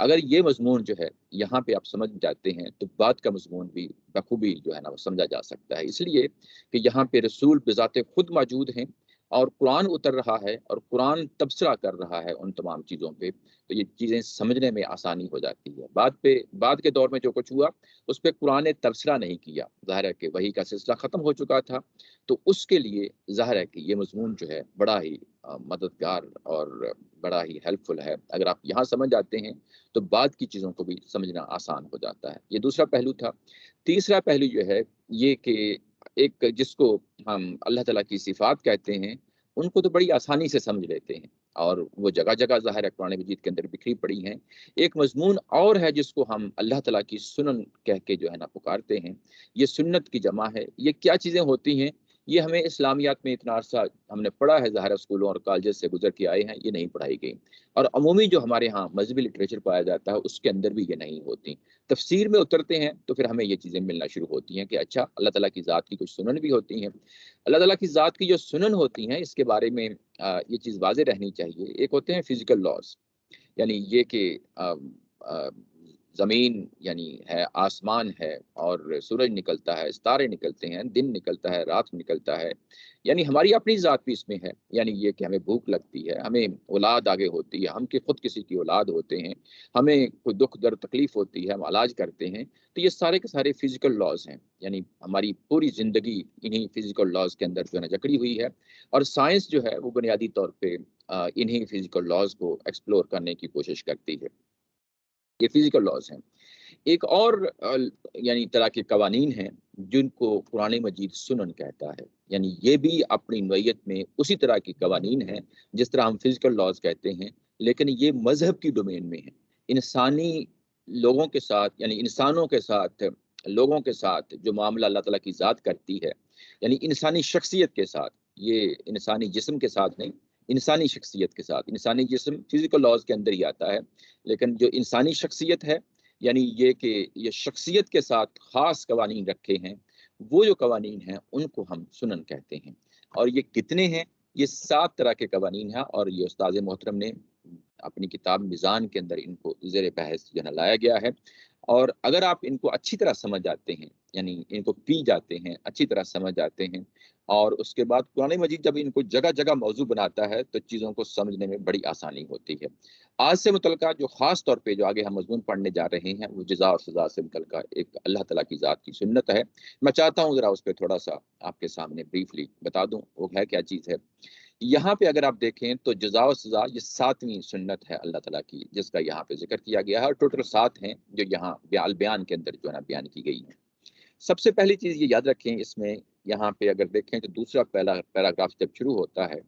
اگر یہ مضمون جو ہے یہاں پہ آپ سمجھ جاتے ہیں تو بات کا مضمون بھی بخوبی جو ہے نا وہ سمجھا جا سکتا ہے، اس لیے کہ یہاں پہ رسول بذات خود موجود ہیں اور قرآن اتر رہا ہے اور قرآن تبصرہ کر رہا ہے ان تمام چیزوں پہ، تو یہ چیزیں سمجھنے میں آسانی ہو جاتی ہے۔ بعد کے دور میں جو کچھ ہوا اس پہ قرآن نے تبصرہ نہیں کیا، ظاہر ہے کہ وحی کا سلسلہ ختم ہو چکا تھا، تو اس کے لیے ظاہر ہے کہ یہ مضمون جو ہے بڑا ہی مددگار اور بڑا ہی ہیلپ فل ہے۔ اگر آپ یہاں سمجھ جاتے ہیں تو بعد کی چیزوں کو بھی سمجھنا آسان ہو جاتا ہے۔ یہ دوسرا پہلو تھا۔ تیسرا پہلو جو ہے یہ کہ ایک جس کو ہم اللہ تعالیٰ کی صفات کہتے ہیں ان کو تو بڑی آسانی سے سمجھ لیتے ہیں اور وہ جگہ جگہ ظاہر ہے قرآن مجید کے اندر بکھری پڑی ہیں۔ ایک مضمون اور ہے جس کو ہم اللہ تعالیٰ کی سنن کہہ کے جو ہے نا پکارتے ہیں، یہ سنت کی جمع ہے۔ یہ کیا چیزیں ہوتی ہیں یہ ہمیں اسلامیات میں اتنا عرصہ ہم نے پڑھا ہے، ظاہر اسکولوں اور کالجز سے گزر کے آئے ہیں، یہ نہیں پڑھائی گئی، اور عمومی جو ہمارے ہاں مذہبی لٹریچر پایا جاتا ہے اس کے اندر بھی یہ نہیں ہوتی۔ تفسیر میں اترتے ہیں تو پھر ہمیں یہ چیزیں ملنا شروع ہوتی ہیں کہ اچھا اللہ تعالیٰ کی ذات کی کچھ سنن بھی ہوتی ہیں۔ اللہ تعالیٰ کی ذات کی جو سنن ہوتی ہیں اس کے بارے میں یہ چیز واضح رہنی چاہیے۔ ایک ہوتے ہیں فزیکل لاز، یعنی یہ کہ زمین یعنی ہے، آسمان ہے اور سورج نکلتا ہے، ستارے نکلتے ہیں، دن نکلتا ہے، رات نکلتا ہے، یعنی ہماری اپنی ذات بھی اس میں ہے۔ یعنی یہ کہ ہمیں بھوک لگتی ہے، ہمیں اولاد آگے ہوتی ہے، ہم کی خود کسی کی اولاد ہوتے ہیں، ہمیں کوئی دکھ درد تکلیف ہوتی ہے، ہم علاج کرتے ہیں، تو یہ سارے کے سارے فزیکل لاز ہیں۔ یعنی ہماری پوری زندگی انہی فزیکل لاز کے اندر جو ہے نا جکڑی ہوئی ہے، اور سائنس جو ہے وہ بنیادی طور پہ انہی فزیکل لاز کو ایکسپلور کرنے کی کوشش کرتی ہے۔ یہ فزیکل لاز ہیں۔ ایک اور یعنی طرح کے قوانین ہیں جن کو قرآن مجید سنن کہتا ہے، یعنی یہ بھی اپنی نوعیت میں اسی طرح کی قوانین ہیں جس طرح ہم فزیکل لاز کہتے ہیں، لیکن یہ مذہب کی ڈومین میں ہے۔ انسانی لوگوں کے ساتھ یعنی انسانوں کے ساتھ، لوگوں کے ساتھ جو معاملہ اللہ تعالیٰ کی ذات کرتی ہے، یعنی انسانی شخصیت کے ساتھ، یہ انسانی جسم کے ساتھ نہیں، انسانی شخصیت کے ساتھ۔ انسانی جسم فزیکل لاز کے اندر ہی آتا ہے، لیکن جو انسانی شخصیت ہے یعنی یہ کہ یہ شخصیت کے ساتھ خاص قوانین رکھے ہیں، وہ جو قوانین ہیں ان کو ہم سنن کہتے ہیں۔ اور یہ کتنے ہیں؟ یہ 7 طرح کے قوانین ہیں، اور یہ استاد محترم نے اپنی کتاب میزان کے اندر ان کو زیر بحث جو ہے لایا گیا ہے۔ اور اگر آپ ان کو اچھی طرح سمجھ جاتے ہیں، یعنی ان کو پی جاتے ہیں، اچھی طرح سمجھ جاتے ہیں، اور اس کے بعد قرآن مجید جب ان کو جگہ جگہ موضوع بناتا ہے تو چیزوں کو سمجھنے میں بڑی آسانی ہوتی ہے۔ آج سے متعلقہ جو خاص طور پہ جو آگے ہم مضمون پڑھنے جا رہے ہیں وہ جزا اور سزا سے متعلقہ ایک اللہ تعالیٰ کی ذات کی سنت ہے۔ میں چاہتا ہوں ذرا اس پہ تھوڑا سا آپ کے سامنے بریفلی بتا دوں وہ ہے کیا چیز ہے۔ یہاں پہ اگر آپ دیکھیں تو جزا و سزا یہ 7ویں سنت ہے اللہ تعالیٰ کی جس کا یہاں پہ ذکر کیا گیا ہے، اور ٹوٹل 7 ہیں جو یہاں بیان کے اندر جو ہے نا بیان کی گئی ہیں۔ سب سے پہلی چیز یہ یاد رکھیں، اس میں یہاں پہ اگر دیکھیں تو دوسرا پہلا پیراگراف جب شروع ہوتا ہے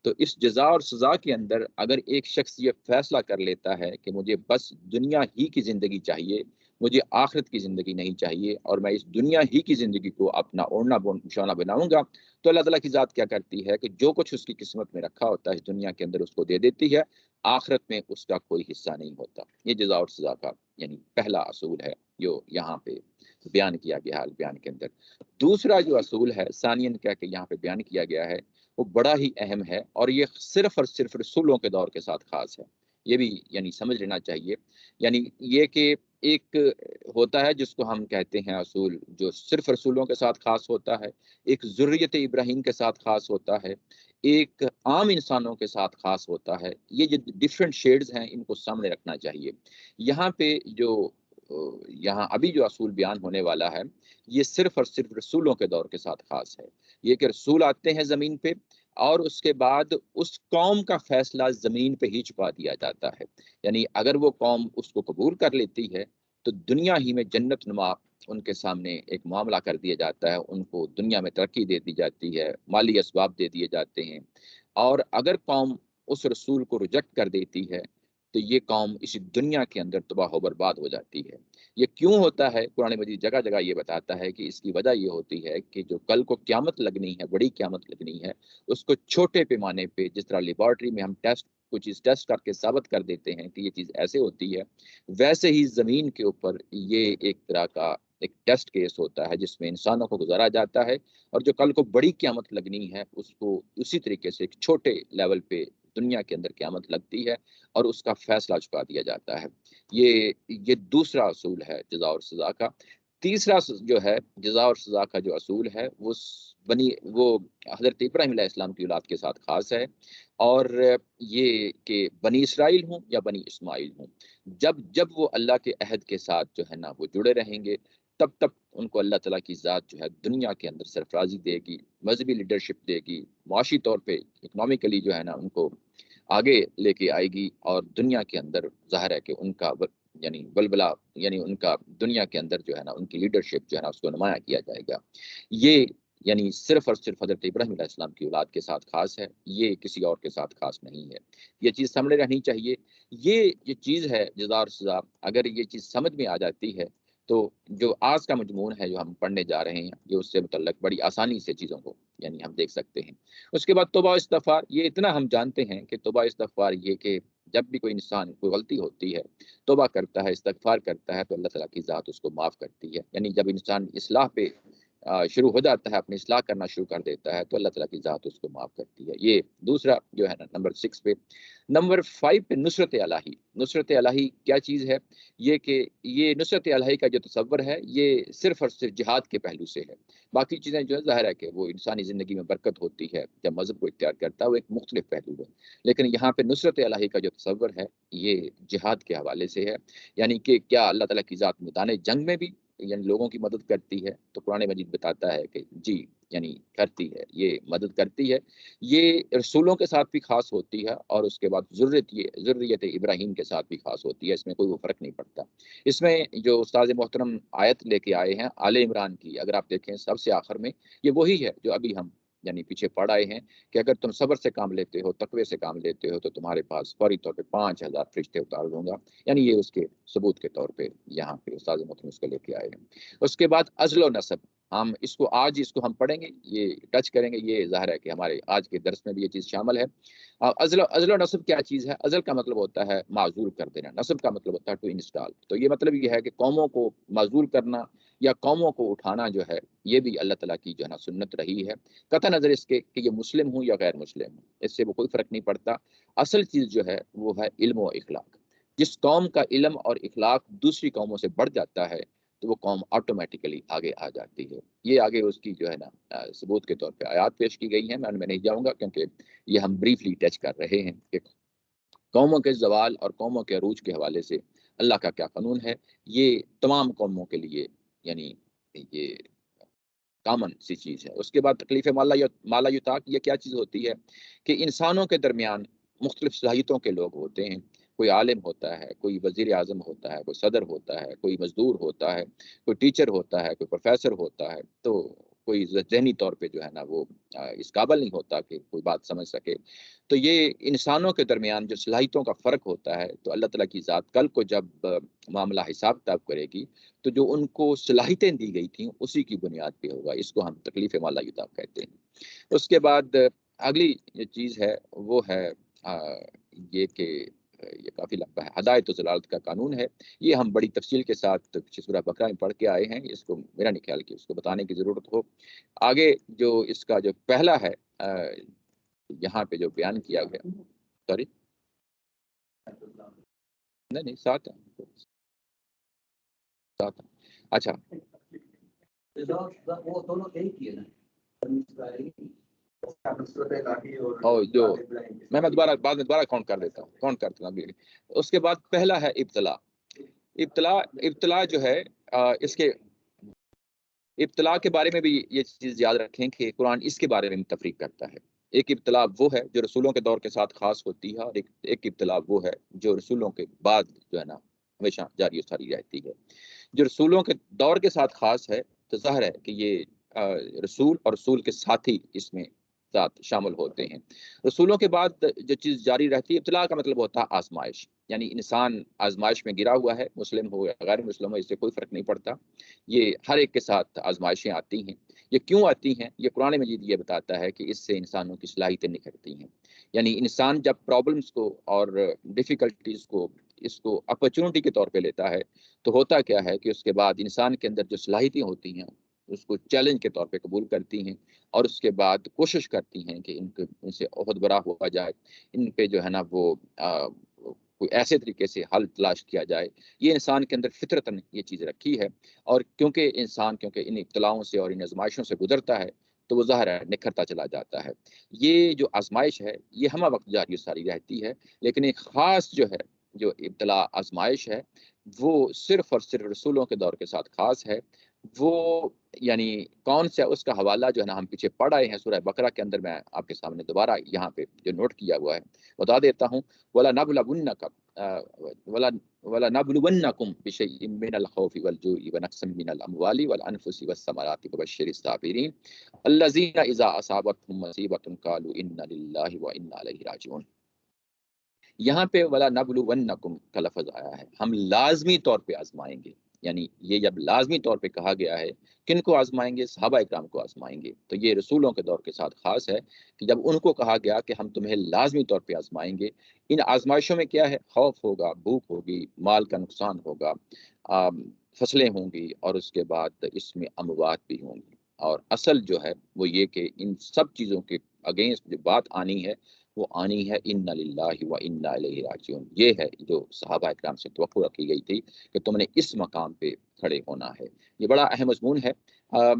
تو اس جزا اور سزا کے اندر اگر ایک شخص یہ فیصلہ کر لیتا ہے کہ مجھے بس دنیا ہی کی زندگی چاہیے، مجھے آخرت کی زندگی نہیں چاہیے، اور میں اس دنیا ہی کی زندگی کو اپنا اوڑھنا بچھونا بناؤں گا، تو اللہ تعالیٰ کی ذات کیا کرتی ہے کہ جو کچھ اس کی قسمت میں رکھا ہوتا ہے اس دنیا کے اندر اس کو دے دیتی ہے، آخرت میں اس کا کوئی حصہ نہیں ہوتا۔ یہ جزا اور سزا کا یعنی پہلا اصول ہے جو یہاں پہ بیان کیا گیا ہے بیان کے اندر۔ دوسرا جو اصول ہے ثانین کہہ کے یہاں پہ بیان کیا گیا ہے وہ بڑا ہی اہم ہے، اور یہ صرف اور صرف رسولوں کے دور کے ساتھ خاص ہے۔ یہ بھی یعنی سمجھ لینا چاہیے، یعنی یہ کہ ایک ہوتا ہے جس کو ہم کہتے ہیں اصول جو صرف رسولوں کے ساتھ خاص ہوتا ہے، ایک ذریت ابراہیم کے ساتھ خاص ہوتا ہے، ایک عام انسانوں کے ساتھ خاص ہوتا ہے۔ یہ جو ڈفرینٹ شیڈز ہیں ان کو سامنے رکھنا چاہیے۔ یہاں پہ جو یہاں ابھی جو اصول بیان ہونے والا ہے یہ صرف اور صرف رسولوں کے دور کے ساتھ خاص ہے۔ یہ کہ رسول آتے ہیں زمین پہ اور اس کے بعد اس قوم کا فیصلہ زمین پہ ہی چھپا دیا جاتا ہے، یعنی اگر وہ قوم اس کو قبول کر لیتی ہے تو دنیا ہی میں جنت نما ان کے سامنے ایک معاملہ کر دیا جاتا ہے، ان کو دنیا میں ترقی دے دی جاتی ہے، مالی اسباب دے دیے جاتے ہیں۔ اور اگر قوم اس رسول کو ریجیکٹ کر دیتی ہے تو یہ قوم اسی دنیا کے اندر تباہ و برباد ہو جاتی ہے۔ یہ کیوں ہوتا ہے؟ قرآن مجید جگہ جگہ یہ بتاتا ہے کہ اس کی وجہ یہ ہوتی ہے کہ جو کل کو قیامت لگنی ہے، بڑی قیامت لگنی ہے، اس کو چھوٹے پیمانے پہ جس طرح لیبارٹری میں ہم کوئی چیز ٹیسٹ کر کے ثابت کر دیتے ہیں کہ یہ چیز ایسے ہوتی ہے، ویسے ہی زمین کے اوپر یہ ایک طرح کا ایک ٹیسٹ کیس ہوتا ہے جس میں انسانوں کو گزارا جاتا ہے، اور جو کل کو بڑی قیامت لگنی ہے اس کو اسی طریقے سے ایک چھوٹے لیول پہ دنیا کے اندر قیامت لگتی ہے اور اس کا فیصلہ چکا دیا جاتا ہے۔ یہ دوسرا اصول ہے جزا اور سزا کا۔ تیسرا جو ہے جزا اور سزا کا جو اصول ہے وہ حضرت ابراہیم علیہ السلام کی اولاد کے ساتھ خاص ہے، اور یہ کہ بنی اسرائیل ہوں یا بنی اسماعیل ہوں، جب وہ اللہ کے عہد کے ساتھ جو ہے نا وہ جڑے رہیں گے، تب ان کو اللہ تعالیٰ کی ذات جو ہے دنیا کے اندر سرفرازی دے گی، مذہبی لیڈرشپ دے گی، معاشی طور پہ اکنامکلی جو ہے نا ان کو آگے لے کے آئے گی، اور دنیا کے اندر ظاہر ہے کہ ان کا یعنی بلبلہ، یعنی ان کا دنیا کے اندر جو ہے نا ان کی لیڈرشپ جو ہے نا اس کو نمایاں کیا جائے گا۔ یہ یعنی صرف اور صرف حضرت ابراہیم علیہ السلام کی اولاد کے ساتھ خاص ہے، یہ کسی اور کے ساتھ خاص نہیں ہے۔ یہ چیز سامنے رہنی چاہیے۔ یہ چیز ہے جزا اور سزا، اگر یہ چیز سمجھ میں آ جاتی ہے تو جو آج کا مضمون ہے جو ہم پڑھنے جا رہے ہیں، یہ اس سے متعلق بڑی آسانی سے چیزوں کو یعنی ہم دیکھ سکتے ہیں۔ اس کے بعد توبہ و استغفار، یہ اتنا ہم جانتے ہیں کہ توبہ استغفار یہ کہ جب بھی کوئی انسان کوئی غلطی ہوتی ہے، توبہ کرتا ہے، استغفار کرتا ہے، تو اللہ تعالیٰ کی ذات اس کو معاف کرتی ہے۔ یعنی جب انسان اصلاح پہ شروع ہو جاتا ہے، اپنی اصلاح کرنا شروع کر دیتا ہے، تو اللہ تعالیٰ کی ذات اس کو معاف کرتی ہے۔ یہ دوسرا جو ہے نا نمبر 6 پہ۔ نمبر 5 پہ نصرت الہی۔ نصرت الہی کیا چیز ہے؟ یہ کہ یہ نصرت الہی کا جو تصور ہے یہ صرف اور صرف جہاد کے پہلو سے ہے۔ باقی چیزیں جو ہے ظاہر ہے کہ وہ انسانی زندگی میں برکت ہوتی ہے جب مذہب کو اختیار کرتا ہے، وہ ایک مختلف پہلو ہے، لیکن یہاں پہ نصرت الہی کا جو تصور ہے یہ جہاد کے حوالے سے ہے۔ یعنی کہ کیا اللہ تعالیٰ کی ذات میدان جنگ میں بھی یعنی لوگوں کی مدد کرتی ہے؟ تو قرآن مجید بتاتا ہے کہ جی، یعنی کرتی ہے، یہ مدد کرتی ہے۔ یہ رسولوں کے ساتھ بھی خاص ہوتی ہے، اور اس کے بعد ذریت ابراہیم کے ساتھ بھی خاص ہوتی ہے، اس میں کوئی وہ فرق نہیں پڑتا۔ اس میں جو استاد محترم آیت لے کے آئے ہیں آل عمران کی، اگر آپ دیکھیں سب سے آخر میں، یہ وہی ہے جو ابھی ہم یعنی پیچھے پڑھ آئے ہیں کہ اگر تم صبر سے کام لیتے ہو، تقوی سے کام لیتے ہو، تو تمہارے پاس فوری طور پہ 5000 فرشتے اتار دوں گا۔ یعنی یہ اس کے ثبوت کے طور پہ یہاں پہ استاد محترم اس کو لے کے آئے ہیں۔ اس کے بعد ازل و نسب، ہم اس کو آج ہم پڑھیں گے، یہ ٹچ کریں گے، یہ ظاہر ہے کہ ہمارے آج کے درس میں بھی یہ چیز شامل ہے۔ ازل و نسب کیا چیز ہے؟ ازل کا مطلب ہوتا ہے معزول کر دینا، نسب کا مطلب ہوتا ہے ٹو انسٹال۔ تو یہ مطلب یہ ہے کہ قوموں کو معزول کرنا یا قوموں کو اٹھانا جو ہے، یہ بھی اللہ تعالیٰ کی جو ہے نا سنت رہی ہے، قطع نظر اس کے کہ یہ مسلم ہوں یا غیر مسلم ہوں، اس سے وہ کوئی فرق نہیں پڑتا۔ اصل چیز جو ہے وہ ہے علم و اخلاق۔ جس قوم کا علم اور اخلاق دوسری قوموں سے بڑھ جاتا ہے تو وہ قوم آٹومیٹیکلی آگے آ جاتی ہے۔ یہ آگے اس کی جو ہے نا ثبوت کے طور پہ آیات پیش کی گئی ہیں، میں نہیں جاؤں گا کیونکہ یہ ہم بریفلی ٹچ کر رہے ہیں کہ قوموں کے زوال اور قوموں کے عروج کے حوالے سے اللہ کا کیا قانون ہے۔ یہ تمام قوموں کے لیے یعنی یہ کامن سی چیز ہے۔ اس کے بعد تکلیف مالا یطاق، یہ کیا چیز ہوتی ہے کہ انسانوں کے درمیان مختلف صلاحیتوں کے لوگ ہوتے ہیں، کوئی عالم ہوتا ہے، کوئی وزیر اعظم ہوتا ہے، کوئی صدر ہوتا ہے، کوئی مزدور ہوتا ہے، کوئی ٹیچر ہوتا ہے، کوئی پروفیسر ہوتا ہے، تو کوئی ذہنی طور پہ جو ہے نا وہ اس قابل نہیں ہوتا کہ کوئی بات سمجھ سکے۔ تو یہ انسانوں کے درمیان جو صلاحیتوں کا فرق ہوتا ہے، تو اللہ تعالیٰ کی ذات کل کو جب معاملہ حساب کتاب کرے گی تو جو ان کو صلاحیتیں دی گئی تھیں اسی کی بنیاد پہ ہوگا۔ اس کو ہم تکلیف مالا یطاق کہتے ہیں۔ اس کے بعد اگلی چیز ہے وہ ہے یہ کہ یہ کافی لمبا ہے، ہدایت و ضلالت کا قانون ہے۔ یہ ہم بڑی تفصیل کے ساتھ سورہ بقرہ میں پڑھ کے آئے ہیں، اس کو میرا نہیں خیال کہ اس کو بتانے کی ضرورت ہو۔ آگے جو اس کا جو پہلا ہے یہاں پہ جو بیان کیا گیا، سوری نہیں 7 ہے، 7 اچھا، اور جو میں دوبارہ بعد میں دوبارہ کاؤنٹ کر دیتا ہوں۔ اس کے بعد پہلا ہے ابتلا۔ ابتلا جو ہے اس کے ابتلا کے بارے میں بھی یہ چیز یاد رکھیں کہ قرآن اس کے بارے میں تفریق کرتا ہے۔ ایک ابتلا وہ ہے جو رسولوں کے دور کے ساتھ خاص ہوتی ہے، اور ایک ابتلا وہ ہے جو رسولوں کے بعد جو ہے نا ہمیشہ جاری و ساری رہتی ہے۔ جو رسولوں کے دور کے ساتھ خاص ہے تو ظاہر ہے کہ یہ رسول اور رسول کے ساتھی اس میں ساتھ شامل ہوتے ہیں۔ رسولوں کے بعد جو چیز جاری رہتی ہے، ابتلا کا مطلب ہوتا ہے آزمائش، یعنی انسان آزمائش میں گرا ہوا ہے، مسلم ہو یا غیر مسلم ہو، اس سے کوئی فرق نہیں پڑتا۔ یہ ہر ایک کے ساتھ آزمائشیں آتی ہیں۔ یہ کیوں آتی ہیں؟ یہ قرآن مجید یہ بتاتا ہے کہ اس سے انسانوں کی صلاحیتیں نکھرتی ہیں۔ یعنی انسان جب پرابلمس کو اور ڈیفیکلٹیز کو اس کو اپرچونٹی کے طور پہ لیتا ہے تو ہوتا کیا ہے کہ اس کے بعد انسان کے اندر جو صلاحیتیں ہوتی ہیں اس کو چیلنج کے طور پہ قبول کرتی ہیں، اور اس کے بعد کوشش کرتی ہیں کہ ان سے عہد برا ہوا جائے، ان پہ جو ہے نا وہ کوئی ایسے طریقے سے حل تلاش کیا جائے. یہ انسان کے اندر فطرتاً یہ چیز رکھی ہے، اور کیونکہ انسان ان ابتلاؤں سے اور ان آزمائشوں سے گزرتا ہے تو وہ ظاہر ہے نکھرتا چلا جاتا ہے. یہ جو آزمائش ہے یہ ہمہ وقت جاری ساری رہتی ہے، لیکن ایک خاص جو ابتلا آزمائش ہے وہ صرف اور صرف رسولوں کے دور کے ساتھ خاص ہے. وہ یعنی کون سا اس کا حوالہ جو ہے نا ہم پیچھے پڑھ آئے ہیں سورہ بقرہ کے اندر، میں آپ کے سامنے دوبارہ یہاں پہ جو نوٹ کیا ہوا ہے بتا دیتا ہوں. وَلَنَبْلُوَنَّكُمْ بِشَيْءٍ مِّنَ الْخَوْفِ وَالْجُوعِ وَنَقْصٍ مِّنَ الْأَمْوَالِ وَالْأَنفُسِ وَالثَّمَرَاتِ وَبَشِّرِ الصَّابِرِينَ الَّذِينَ إِذَا أَصَابَتْهُم مُّصِيبَةٌ قَالُوا إِنَّا لِلَّهِ وَإِنَّا إِلَيْهِ راجعون. یہاں پہ وَلَنَبْلُوَنَّكُمْ کا لفظ آیا ہے، ہم لازمی طور پہ آزمائیں گے. یعنی یہ جب لازمی طور پہ کہا گیا ہے، کن کو آزمائیں گے؟ صحابہ اکرام کو آزمائیں گے. تو یہ رسولوں کے دور کے ساتھ خاص ہے کہ جب ان کو کہا گیا کہ ہم تمہیں لازمی طور پہ آزمائیں گے. ان آزمائشوں میں کیا ہے؟ خوف ہوگا، بھوک ہوگی، مال کا نقصان ہوگا، فصلیں ہوں گی، اور اس کے بعد اس میں اموات بھی ہوں گی. اور اصل جو ہے وہ یہ کہ ان سب چیزوں کے اگینسٹ جو بات آنی ہے وہ آنی ہے اِنَّا لِلَّهِ وَإِنَّا إِلَيْهِ راجعون. یہ ہے جو صحابہ اکرام سے توقع رکھی گئی تھی کہ تم نے اس مقام پہ کھڑے ہونا ہے. یہ بڑا اہم مضمون ہے.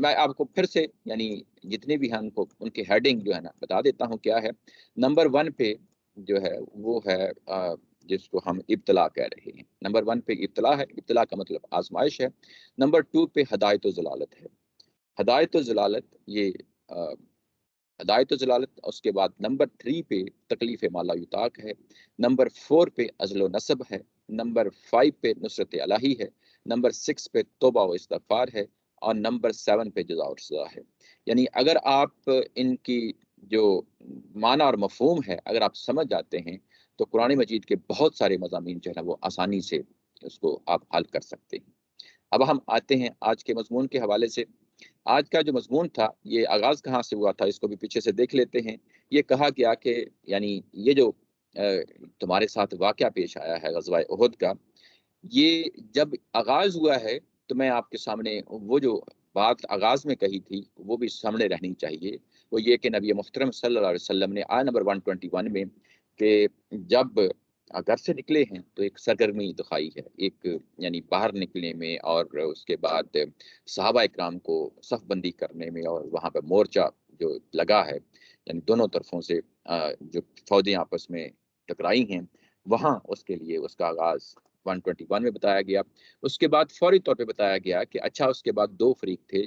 میں آپ کو پھر سے یعنی جتنے بھی ہیں ان کے ہیڈنگ جو ہے نا بتا دیتا ہوں کیا ہے. نمبر 1 پہ جو ہے وہ ہے جس کو ہم ابتلا کہہ رہے ہیں. نمبر 1 پہ ابتلا ہے. ابتلا کا مطلب آزمائش ہے. نمبر 2 پہ ہدایت و ضلالت ہے. ہدایت و ضلالت یہ ہدایت و ضلالت. اس کے بعد نمبر 3 پہ تکلیف مالا یطاق ہے. نمبر 4 پہ عزل و نصب ہے. نمبر 5 پہ نصرت الہی ہے. نمبر 6 پہ توبہ و استغفار ہے. اور نمبر 7 پہ جزا و سزا ہے. یعنی اگر آپ ان کی جو معنی اور مفہوم ہے اگر آپ سمجھ جاتے ہیں تو قرآن مجید کے بہت سارے مضامین جو ہے وہ آسانی سے اس کو آپ حل کر سکتے ہیں. اب ہم آتے ہیں آج کے مضمون کے حوالے سے. آج کا جو مضمون تھا یہ آغاز کہاں سے ہوا تھا اس کو بھی پیچھے سے دیکھ لیتے ہیں. یہ کہا گیا کہ یعنی یہ جو تمہارے ساتھ واقعہ پیش آیا ہے غزوہ احد کا، یہ جب آغاز ہوا ہے تو میں آپ کے سامنے وہ جو بات آغاز میں کہی تھی وہ بھی سامنے رہنی چاہیے. وہ یہ کہ نبی محترم صلی اللہ علیہ وسلم نے آیت نمبر 121 میں کہ جب گھر سے نکلے ہیں تو ایک سرگرمی دکھائی ہے، ایک یعنی باہر نکلنے میں، اور اس کے بعد صحابہ اکرام کو صف بندی کرنے میں، اور وہاں پہ مورچہ جو لگا ہے یعنی دونوں طرفوں سے جو فوجیں آپس میں ٹکرائی ہیں، وہاں اس کے لیے اس کا آغاز 121 میں بتایا گیا. اس کے بعد فوری طور پہ بتایا گیا کہ اچھا اس کے بعد 2 فریق تھے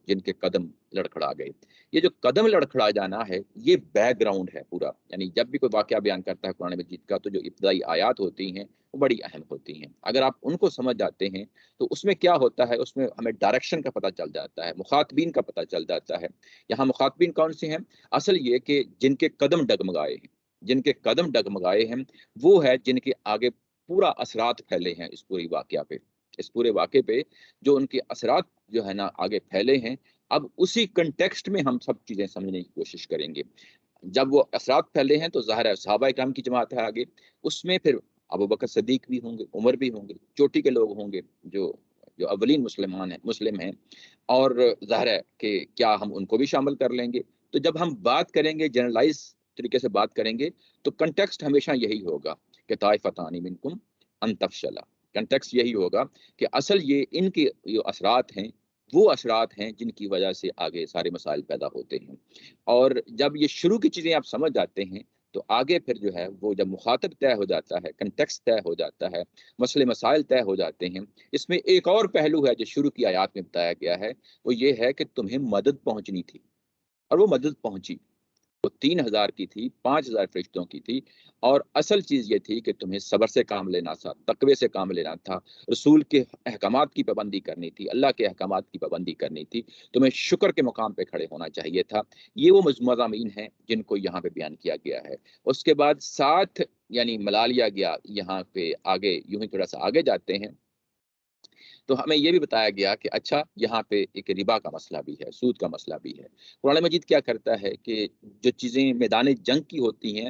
جن کے قدم لڑکھڑا گئے. یہ جو قدم لڑکھڑا جانا ہے یہ بیک گراؤنڈ ہے پورا. یعنی جب بھی کوئی واقعہ بیان کرتا ہے قرآن مجید کا تو جو ابتدائی آیات ہوتی ہیں وہ بڑی اہم ہوتی ہیں. اگر آپ ان کو سمجھ جاتے ہیں تو اس میں کیا ہوتا ہے، اس میں ہمیں ڈائریکشن کا پتہ چل جاتا ہے، مخاطبین کا پتہ چل جاتا ہے. یہاں مخاطبین کون سے ہیں؟ اصل یہ کہ جن کے قدم ڈگمگائے ہیں، جن کے قدم ڈگمگائے ہیں وہ ہے جن کے آگے پورا اثرات پھیلے ہیں اس پوری واقعہ پہ، اس پورے واقعے پہ جو ان کے اثرات جو ہے نا آگے پھیلے ہیں. اب اسی کنٹیکسٹ میں ہم سب چیزیں سمجھنے کی کوشش کریں گے. جب وہ اثرات پھیلے ہیں تو ظاہر ہے صحابہ اکرام کی جماعت ہے آگے، اس میں پھر ابو بکر صدیق بھی ہوں گے، عمر بھی ہوں گے، چوٹی کے لوگ ہوں گے جو اولین مسلم ہیں. اور ظاہر ہے کہ کیا ہم ان کو بھی شامل کر لیں گے؟ تو جب ہم بات کریں گے جنرلائز طریقے سے بات کریں گے تو کنٹیکسٹ ہمیشہ یہی ہوگا کہ طائفتان منکم ان تفشلا. کنٹیکسٹ یہی ہوگا کہ اصل یہ ان کے جو اثرات ہیں وہ اثرات ہیں جن کی وجہ سے آگے سارے مسائل پیدا ہوتے ہیں. اور جب یہ شروع کی چیزیں آپ سمجھ جاتے ہیں تو آگے پھر جو ہے وہ جب مخاطب طے ہو جاتا ہے، کنٹیکسٹ طے ہو جاتا ہے، مسئلے مسائل طے ہو جاتے ہیں. اس میں ایک اور پہلو ہے جو شروع کی آیات میں بتایا گیا ہے، وہ یہ ہے کہ تمہیں مدد پہنچنی تھی اور وہ مدد پہنچی. وہ 3000 کی تھی، 5000 فرشتوں کی تھی. اور اصل چیز یہ تھی کہ تمہیں صبر سے کام لینا تھا، تقوی سے کام لینا تھا، رسول کے احکامات کی پابندی کرنی تھی، اللہ کے احکامات کی پابندی کرنی تھی، تمہیں شکر کے مقام پہ کھڑے ہونا چاہیے تھا. یہ وہ مضامین ہیں جن کو یہاں پہ بیان کیا گیا ہے. اس کے بعد ساتھ یعنی ملا لیا گیا یہاں پہ آگے، یوں ہی تھوڑا سا آگے جاتے ہیں تو ہمیں یہ بھی بتایا گیا کہ اچھا یہاں پہ ایک ربا کا مسئلہ بھی ہے، سود کا مسئلہ بھی ہے. قرآن مجید کیا کرتا ہے کہ جو چیزیں میدان جنگ کی ہوتی ہیں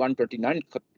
129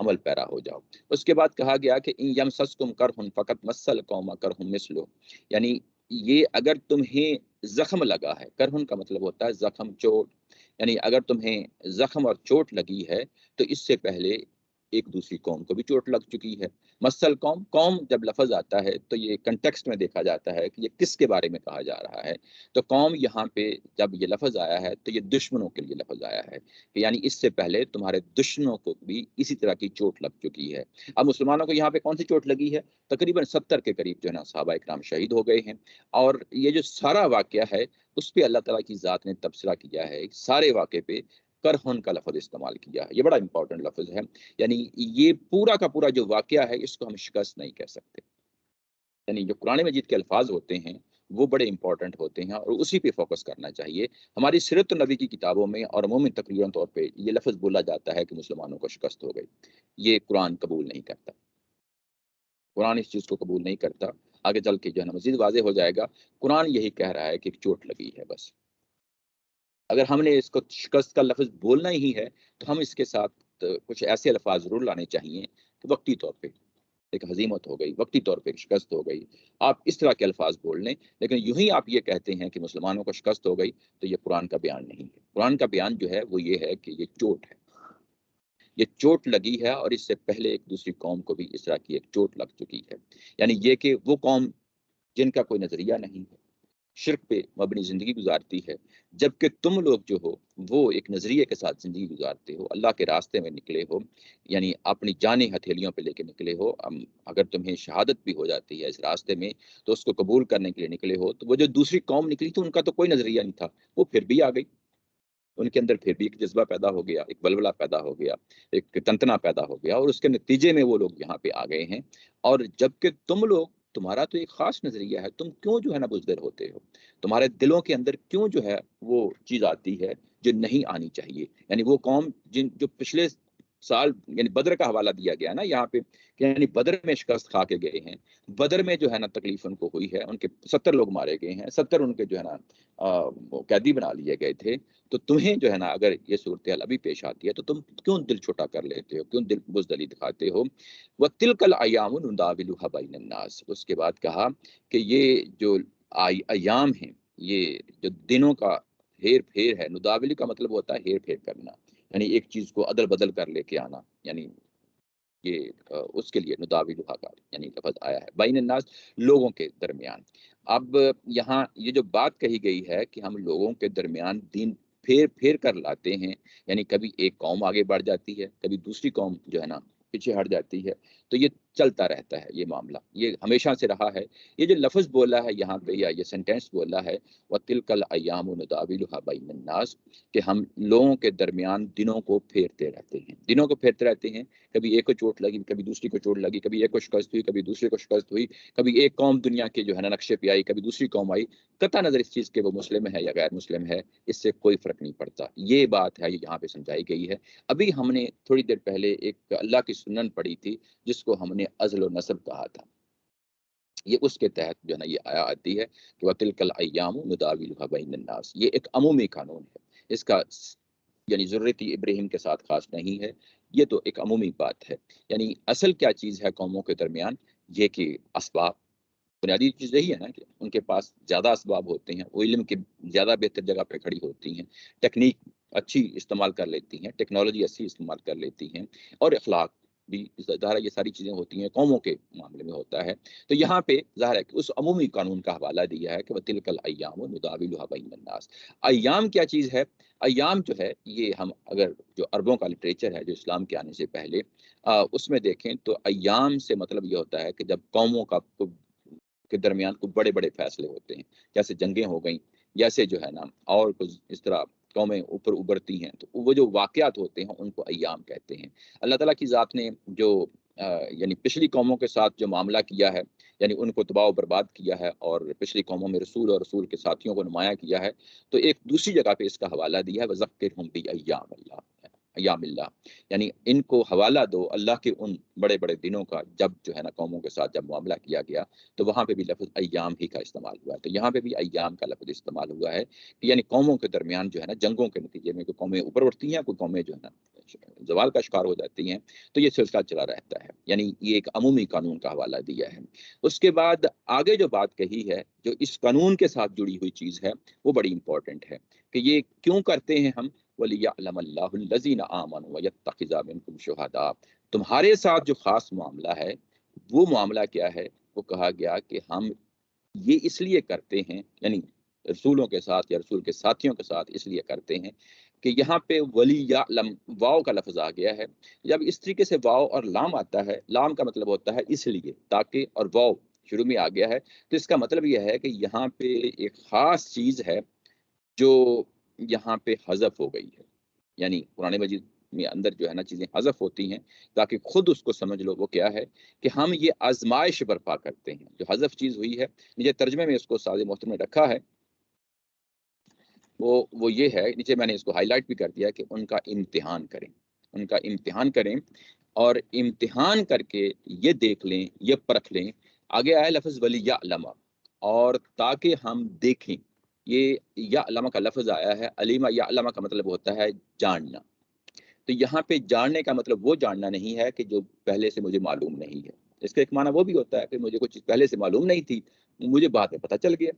عمل پیرا ہو جاؤ۔ اس کے بعد کہا گیا کہ ان یمسسکم کرہن فقط مسل قوم کرہم مثلو، یعنی یہ اگر تمہیں زخم لگا ہے، کرہن کا مطلب ہوتا ہے زخم، چوٹ، یعنی اگر تمہیں زخم اور چوٹ لگی ہے تو اس سے پہلے ایک دوسری قوم کو بھی چوٹ لگ چکی ہے۔ مسل قوم، قوم جب لفظ آتا ہے تو یہ کنٹیکسٹ میں دیکھا جاتا ہے کہ یہ کس کے بارے میں کہا جا رہا ہے۔ تو قوم یہاں پہ جب یہ لفظ آیا ہے تو یہ دشمنوں کے لیے لفظ آیا ہے کہ یعنی اس سے پہلے تمہارے دشمنوں کو بھی اسی طرح کی چوٹ لگ چکی ہے۔ اب مسلمانوں کو یہاں پہ کون سی چوٹ لگی ہے؟ تقریباً 70 کے قریب جو ہے نا صحابہ اکرام شہید ہو گئے ہیں، اور یہ جو سارا واقعہ ہے اس پہ اللہ تعالیٰ کی ذات نے تبصرہ کیا ہے، سارے واقعے پہ کرہن کا لفظ استعمال کیا ہے۔ یہ بڑا امپورٹنٹ لفظ ہے، یعنی یہ پورا کا پورا جو واقعہ ہے اس کو ہم شکست نہیں کہہ سکتے، یعنی جو قرآن مجید کے الفاظ ہوتے ہیں وہ بڑے امپورٹنٹ ہوتے ہیں اور اسی پہ فوکس کرنا چاہیے۔ ہماری سیرت النبی کی کتابوں میں اور عموماً تقریباً طور پہ یہ لفظ بولا جاتا ہے کہ مسلمانوں کو شکست ہو گئی، یہ قرآن قبول نہیں کرتا، قرآن اس چیز کو قبول نہیں کرتا۔ آگے چل کے جو ہے نا مزید واضح ہو جائے گا، قرآن یہی کہہ رہا ہے کہ ایک چوٹ لگی ہے بس۔ اگر ہم نے اس کو شکست کا لفظ بولنا ہی ہے تو ہم اس کے ساتھ کچھ ایسے الفاظ ضرور لانے چاہیے کہ وقتی طور پہ ایک ہزیمت ہو گئی، وقتی طور پہ ایک شکست ہو گئی، آپ اس طرح کے الفاظ بول لیں، لیکن یوں ہی آپ یہ کہتے ہیں کہ مسلمانوں کو شکست ہو گئی تو یہ قرآن کا بیان نہیں ہے۔ قرآن کا بیان جو ہے وہ یہ ہے کہ یہ چوٹ ہے، یہ چوٹ لگی ہے، اور اس سے پہلے ایک دوسری قوم کو بھی اس طرح کی ایک چوٹ لگ چکی ہے، یعنی یہ کہ وہ قوم جن کا کوئی نظریہ نہیں ہے، شرک پہ مبنی زندگی گزارتی ہے، جبکہ تم لوگ جو ہو وہ ایک نظریے کے ساتھ زندگی گزارتے ہو، اللہ کے راستے میں نکلے ہو، یعنی اپنی جانیں ہتھیلیوں پہ لے کے نکلے ہو۔ اگر تمہیں شہادت بھی ہو جاتی ہے اس راستے میں تو اس کو قبول کرنے کے لیے نکلے ہو، تو وہ جو دوسری قوم نکلی تھی ان کا تو کوئی نظریہ نہیں تھا، وہ پھر بھی آ گئی، ان کے اندر پھر بھی ایک جذبہ پیدا ہو گیا، ایک بلبلہ پیدا ہو گیا، ایک تنتنا پیدا ہو گیا، اور اس کے نتیجے میں وہ لوگ یہاں پہ آ گئے ہیں۔ اور جبکہ تم لوگ، تمہارا تو ایک خاص نظریہ ہے، تم کیوں جو ہے نا بزدل ہوتے ہو؟ تمہارے دلوں کے اندر کیوں جو ہے وہ چیز آتی ہے جو نہیں آنی چاہیے؟ یعنی وہ قوم جو پچھلے سال یعنی بدر کا حوالہ دیا گیا نا یہاں پہ کہ یعنی بدر میں شکست کھا کے گئے ہیں، بدر میں جو ہے نا تکلیف ان کو ہوئی ہے، ان کے 70 لوگ مارے گئے ہیں، 70 ان کے جو ہے نا قیدی بنا لیے گئے تھے۔ تو تمہیں جو ہے نا اگر یہ صورتحال ابھی پیش آتی ہے تو تم کیوں دل چھوٹا کر لیتے ہو، کیوں دل بزدلی دکھاتے ہو؟ وَتِلْكَ الْأَيَّامُ نُدَاوِلُهَا بَيْنَ النَّاسِ، اس کے بعد کہا کہ یہ جو ایام ہیں، یہ جو دنوں کا ہیر پھیر ہے، نداولی کا مطلب ہوتا ہے ہیر پھیر کرنا، یعنی ایک چیز کو عدل بدل کر لے کے آنا، یعنی یہ اس کے لیے نداولھا کا یعنی لفظ آیا ہے بین الناس، لوگوں کے درمیان۔ اب یہاں یہ جو بات کہی گئی ہے کہ ہم لوگوں کے درمیان دین پھیر پھیر کر لاتے ہیں، یعنی کبھی ایک قوم آگے بڑھ جاتی ہے، کبھی دوسری قوم جو ہے نا پیچھے ہٹ جاتی ہے، تو یہ چلتا رہتا ہے، یہ معاملہ یہ ہمیشہ سے رہا ہے۔ یہ جو لفظ بولا ہے یہاں پہ یا یہ سینٹینس بولا ہے وَتِلْكَ الْأَيَّامُ نُدَاوِلُهَا بَيْنَ النَّاسِ، کہ ہم لوگوں کے درمیان دنوں کو پھیرتے رہتے ہیں، دنوں کو پھیرتے رہتے ہیں، کبھی ایک کو چوٹ لگی، کبھی دوسری کو چوٹ لگی، کبھی ایک کو شکست ہوئی، کبھی دوسرے کو شکست ہوئی، کبھی ایک قوم دنیا کے جو ہے نا نقشے پہ آئی، کبھی دوسری قوم آئی، قطع نظر اس چیز کے وہ مسلم ہے یا غیر مسلم ہے اس سے کوئی فرق نہیں پڑتا۔ یہ بات ہے، یہ یہاں پہ سمجھائی گئی ہے۔ ابھی ہم نے تھوڑی دیر پہلے ایک اللہ کی سنن پڑھی تھی جس کو ہم نے عزل و نصب کہا تھا، یہ اس کے تحت جو ہے نا یہ آیا آتی ہے کہ وَتِلْكَ الْأَيَّامُ نُدَاوِلُهَا بَيْنَ النَّاسِ، یہ ایک عمومی قانون ہے، اس کا یعنی ضرورت ابراہیم کے ساتھ خاص نہیں ہے، یہ تو ایک عمومی بات ہے۔ یعنی اصل کیا چیز ہے قوموں کے درمیان؟ یہ کہ اسباب، بنیادی چیز یہی ہے نا کہ ان کے پاس زیادہ اسباب ہوتے ہیں، وہ علم کے زیادہ بہتر جگہ پہ کھڑی ہوتی ہیں، ٹیکنیک اچھی استعمال کر لیتی ہیں، ٹیکنالوجی اچھی استعمال کر لیتی ہیں، اور اخلاق بھی ظاہر ہے یہ ساری چیزیں ہوتی ہیں قوموں کے معاملے میں ہوتا ہے۔ تو یہاں پہ ظاہر ہے کہ اس عمومی قانون کا حوالہ دیا ہے کہ وَتِلْكَ الْأَيَّامُ نُدَاوِلُهَا بَيْنَ النَّاسِ۔ ایام کیا چیز ہے؟ ایام جو ہے یہ ہم اگر جو عربوں کا لٹریچر ہے جو اسلام کے آنے سے پہلے اس میں دیکھیں تو ایام سے مطلب یہ ہوتا ہے کہ جب قوموں کا کے درمیان کوئی بڑے بڑے فیصلے ہوتے ہیں، جیسے جنگیں ہو گئیں، جیسے جو ہے نا اور کچھ اس طرح قومیں اوپر ابھرتی ہیں، تو وہ جو واقعات ہوتے ہیں ان کو ایام کہتے ہیں۔ اللہ تعالیٰ کی ذات نے جو یعنی پچھلی قوموں کے ساتھ جو معاملہ کیا ہے، یعنی ان کو تباہ و برباد کیا ہے، اور پچھلی قوموں میں رسول اور رسول کے ساتھیوں کو نمایاں کیا ہے، تو ایک دوسری جگہ پہ اس کا حوالہ دیا ہے وَذَكِّرْهُمْ بِأَيَّامِ اللَّهِ، ایام اللہ، یعنی ان کو حوالہ دو اللہ کے ان بڑے بڑے دنوں کا جب جو ہے نا قوموں کے ساتھ جب معاملہ کیا گیا، تو وہاں پہ بھی لفظ ایام ہی کا استعمال ہوا ہے۔ تو یہاں پہ بھی ایام کا لفظ استعمال ہوا ہے کہ یعنی قوموں کے درمیان جو ہے نا جنگوں کے نتیجے میں کوئی قومیں اوپر اٹھتی ہیں، کوئی قومیں جو ہے نا زوال کا شکار ہو جاتی ہیں تو یہ سلسلہ چلا رہتا ہے. یعنی یہ ایک عمومی قانون کا حوالہ دیا ہے. اس کے بعد آگے جو بات کہی ہے جو اس قانون کے ساتھ جڑی ہوئی چیز ہے وہ بڑی امپورٹنٹ ہے کہ یہ کیوں کرتے ہیں ہم. وَلِيَعْلَمَ اللَّهُ الَّذِينَ آمَنُوا وَيَتَّخِذَ مِنكُمْ شُهَدَاءَ. تمہارے ساتھ جو خاص معاملہ ہے وہ معاملہ کیا ہے؟ وہ کہا گیا کہ ہم یہ اس لیے کرتے ہیں، یعنی رسولوں کے ساتھ یا رسول کے ساتھیوں کے ساتھ اس لیے کرتے ہیں کہ یہاں پہ ولی یا لم واؤ کا لفظ آ گیا ہے. جب اس طریقے سے واؤ اور لام آتا ہے، لام کا مطلب ہوتا ہے اس لیے، تاکہ، اور واؤ شروع میں آ گیا ہے تو اس کا مطلب یہ ہے کہ یہاں پہ ایک خاص چیز ہے جو یہاں پہ حذف ہو گئی ہے. یعنی قرآن مجید میں اندر جو ہے نا چیزیں حذف ہوتی ہیں تاکہ خود اس کو سمجھ لو وہ کیا ہے کہ ہم یہ آزمائش برپا کرتے ہیں. جو حذف چیز ہوئی ہے، نیچے ترجمے میں اس کو ساز محترم نے رکھا ہے، وہ یہ ہے، نیچے میں نے اس کو ہائی لائٹ بھی کر دیا کہ ان کا امتحان کریں، ان کا امتحان کریں، اور امتحان کر کے یہ دیکھ لیں، یہ پرکھ لیں. آگے آیا لفظ ولی یعلم، اور تاکہ ہم دیکھیں. یہ یعلم کا لفظ آیا ہے، علیمہ یعلم کا مطلب ہوتا ہے جاننا. تو یہاں پہ جاننے کا مطلب وہ جاننا نہیں ہے کہ جو پہلے سے مجھے معلوم نہیں ہے. اس کا ایک معنی وہ بھی ہوتا ہے کہ مجھے کچھ چیز پہلے سے معلوم نہیں تھی، مجھے بعد میں پتہ چل گیا.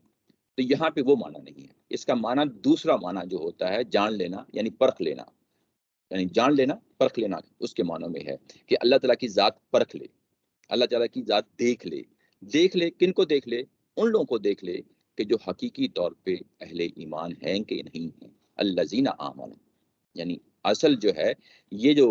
تو یہاں پہ وہ معنی نہیں ہے. اس کا معنی دوسرا معنی جو ہوتا ہے جان لینا، یعنی پرکھ لینا، یعنی جان لینا پرکھ لینا اس کے معنوں میں ہے کہ اللہ تعالیٰ کی ذات پرکھ لے، اللہ تعالیٰ کی ذات دیکھ لے. دیکھ لے کن کو دیکھ لے؟ ان لوگوں کو دیکھ لے کہ جو حقیقی طور پہ اہل ایمان ہیں کہ نہیں ہیں. الذین آمنوا، یعنی اصل جو ہے یہ جو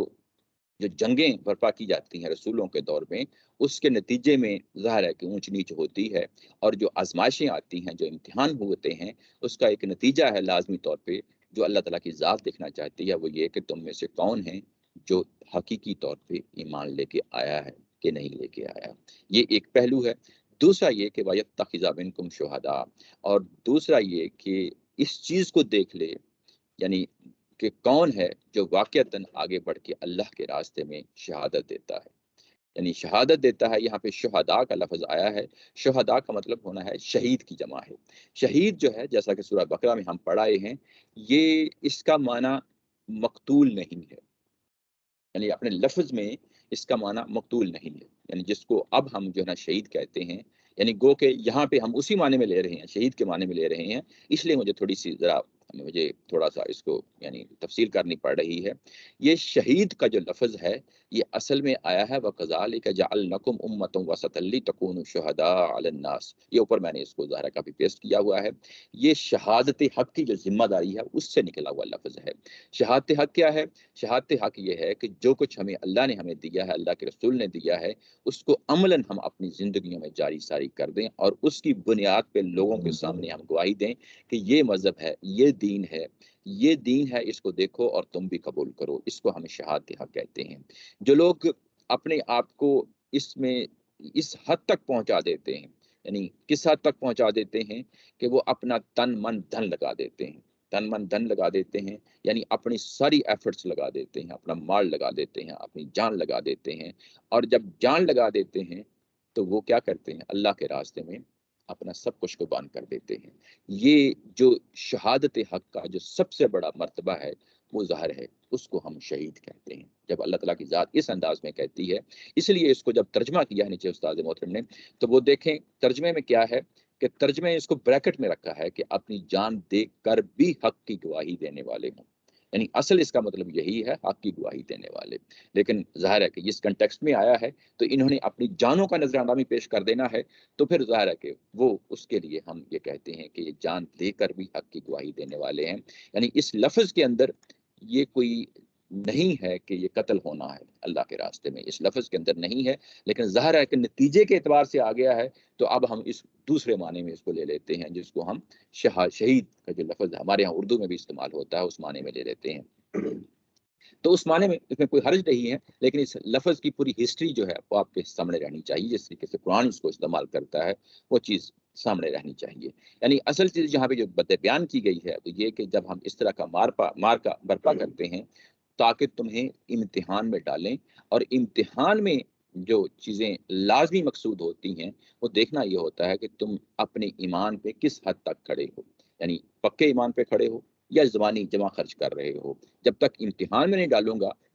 جنگیں برپا کی جاتی ہیں رسولوں کے دور میں، اس کے نتیجے میں ظاہر ہے کہ اونچ نیچ ہوتی ہے، اور جو آزمائشیں آتی ہیں، جو امتحان ہوتے ہیں، اس کا ایک نتیجہ ہے لازمی طور پہ جو اللہ تعالیٰ کی ذات دیکھنا چاہتی ہے، وہ یہ کہ تم میں سے کون ہیں جو حقیقی طور پہ ایمان لے کے آیا ہے کہ نہیں لے کے آیا. یہ ایک پہلو ہے. دوسرا یہ کہ وَيَتَّخِذَ مِنكُمْ شُهَدَاءَ، اور دوسرا یہ کہ اس چیز کو دیکھ لے، یعنی کہ کون ہے جو واقعتاً آگے بڑھ کے اللہ کے راستے میں شہادت دیتا ہے. یعنی شہادت دیتا ہے، یہاں پہ شہداء کا لفظ آیا ہے. شہداء کا مطلب ہونا ہے شہید کی جمع ہے. شہید جو ہے، جیسا کہ سورہ بقرہ میں ہم پڑھائے ہیں، یہ اس کا معنی مقتول نہیں ہے. یعنی اپنے لفظ میں اس کا معنی مقتول نہیں ہے. یعنی جس کو اب ہم جو ہے نا شہید کہتے ہیں، یعنی گو کہ یہاں پہ ہم اسی معنی میں لے رہے ہیں، شہید کے معنی میں لے رہے ہیں. اس لیے مجھے تھوڑا سا اس کو یعنی تفصیل کرنی پڑ رہی ہے. یہ شہید کا جو لفظ ہے یہ اصل میں آیا ہے وَكَذَلِكَ جَعَلْنَكُمْ أُمَّةً وَسَطًا لِتَكُونُوا شُهَدَاءَ عَلَى النَّاسِ. یہ اوپر میں نے اس کو ظاہر کافی پیسٹ کیا ہوا ہے. یہ شہادت حق کی جو ذمہ داری ہے اس سے نکلا ہوا لفظ ہے. شہادت حق کیا ہے؟ شہادت حق یہ ہے کہ جو کچھ اللہ نے ہمیں دیا ہے، اللہ کے رسول نے دیا ہے، اس کو عملاً ہم اپنی زندگیوں میں جاری ساری کر دیں، اور اس کی بنیاد پہ لوگوں کے سامنے ہم گواہی دیں کہ یہ مذہب ہے، یہ دین ہے، یہ دین ہے، اس کو دیکھو اور تم بھی قبول کرو. اس کو ہم شہادت حق کہتے ہیں. جو لوگ اپنے آپ کو اس میں اس حد تک پہنچا دیتے ہیں، یعنی کس حد تک پہنچا دیتے ہیں کہ وہ اپنا تن من دھن لگا دیتے ہیں، تن من دھن لگا دیتے ہیں، یعنی اپنی ساری ایفرٹس لگا دیتے ہیں، اپنا مال لگا دیتے ہیں، اپنی جان لگا دیتے ہیں. اور جب جان لگا دیتے ہیں تو وہ کیا کرتے ہیں؟ اللہ کے راستے میں اپنا سب کچھ قربان کر دیتے ہیں. یہ جو شہادت حق کا جو سب سے بڑا مرتبہ ہے وہ ظاہر ہے، اس کو ہم شہید کہتے ہیں جب اللہ تعالیٰ کی ذات اس انداز میں کہتی ہے. اس لیے اس کو جب ترجمہ کیا ہے نیچے استاد محترم نے، تو وہ دیکھیں ترجمے میں کیا ہے کہ ترجمے اس کو بریکٹ میں رکھا ہے کہ اپنی جان دے کر بھی حق کی گواہی دینے والے ہوں. یعنی اصل اس کا مطلب یہی ہے، حق کی گواہی دینے والے. لیکن ظاہر ہے کہ اس کنٹیکسٹ میں آیا ہے تو انہوں نے اپنی جانوں کا نذرانہ بھی پیش کر دینا ہے، تو پھر ظاہر ہے کہ وہ اس کے لیے ہم یہ کہتے ہیں کہ یہ جان دے کر بھی حق کی گواہی دینے والے ہیں. یعنی اس لفظ کے اندر یہ کوئی نہیں ہے کہ یہ قتل ہونا ہے اللہ کے راستے میں، اس لفظ کے اندر نہیں ہے. لیکن ظاہر ہے کہ نتیجے کے اعتبار سے آ گیا ہے، تو اب ہم اس دوسرے معنی میں اس کو لے لیتے ہیں جس کو ہم شہید کا جو لفظ ہمارے ہاں اردو میں بھی استعمال ہوتا ہے اس معنی میں لے لیتے ہیں. تو اس معنی میں اس میں کوئی حرج نہیں ہے، لیکن اس لفظ کی پوری ہسٹری جو ہے وہ آپ کے سامنے رہنی چاہیے. جس طریقے سے قرآن اس کو استعمال کرتا ہے وہ چیز سامنے رہنی چاہیے. یعنی اصل چیز یہاں پہ جو بیان کی گئی ہے وہ یہ کہ جب ہم اس طرح کا مار کا برپا کرتے ہیں تاکہ تمہیں امتحان میں ڈالیں، اور امتحان میں جو چیزیں لازمی مقصود ہوتی ہیں وہ دیکھنا یہ ہوتا ہے کہ تم اپنے ایمان پہ کس حد تک کھڑے ہو. یعنی پکے ایمان پہ کھڑے ہو یا زبانی جمع خرچ کر رہے ہو. جب تک امتحان میں نہیں ڈالوں گا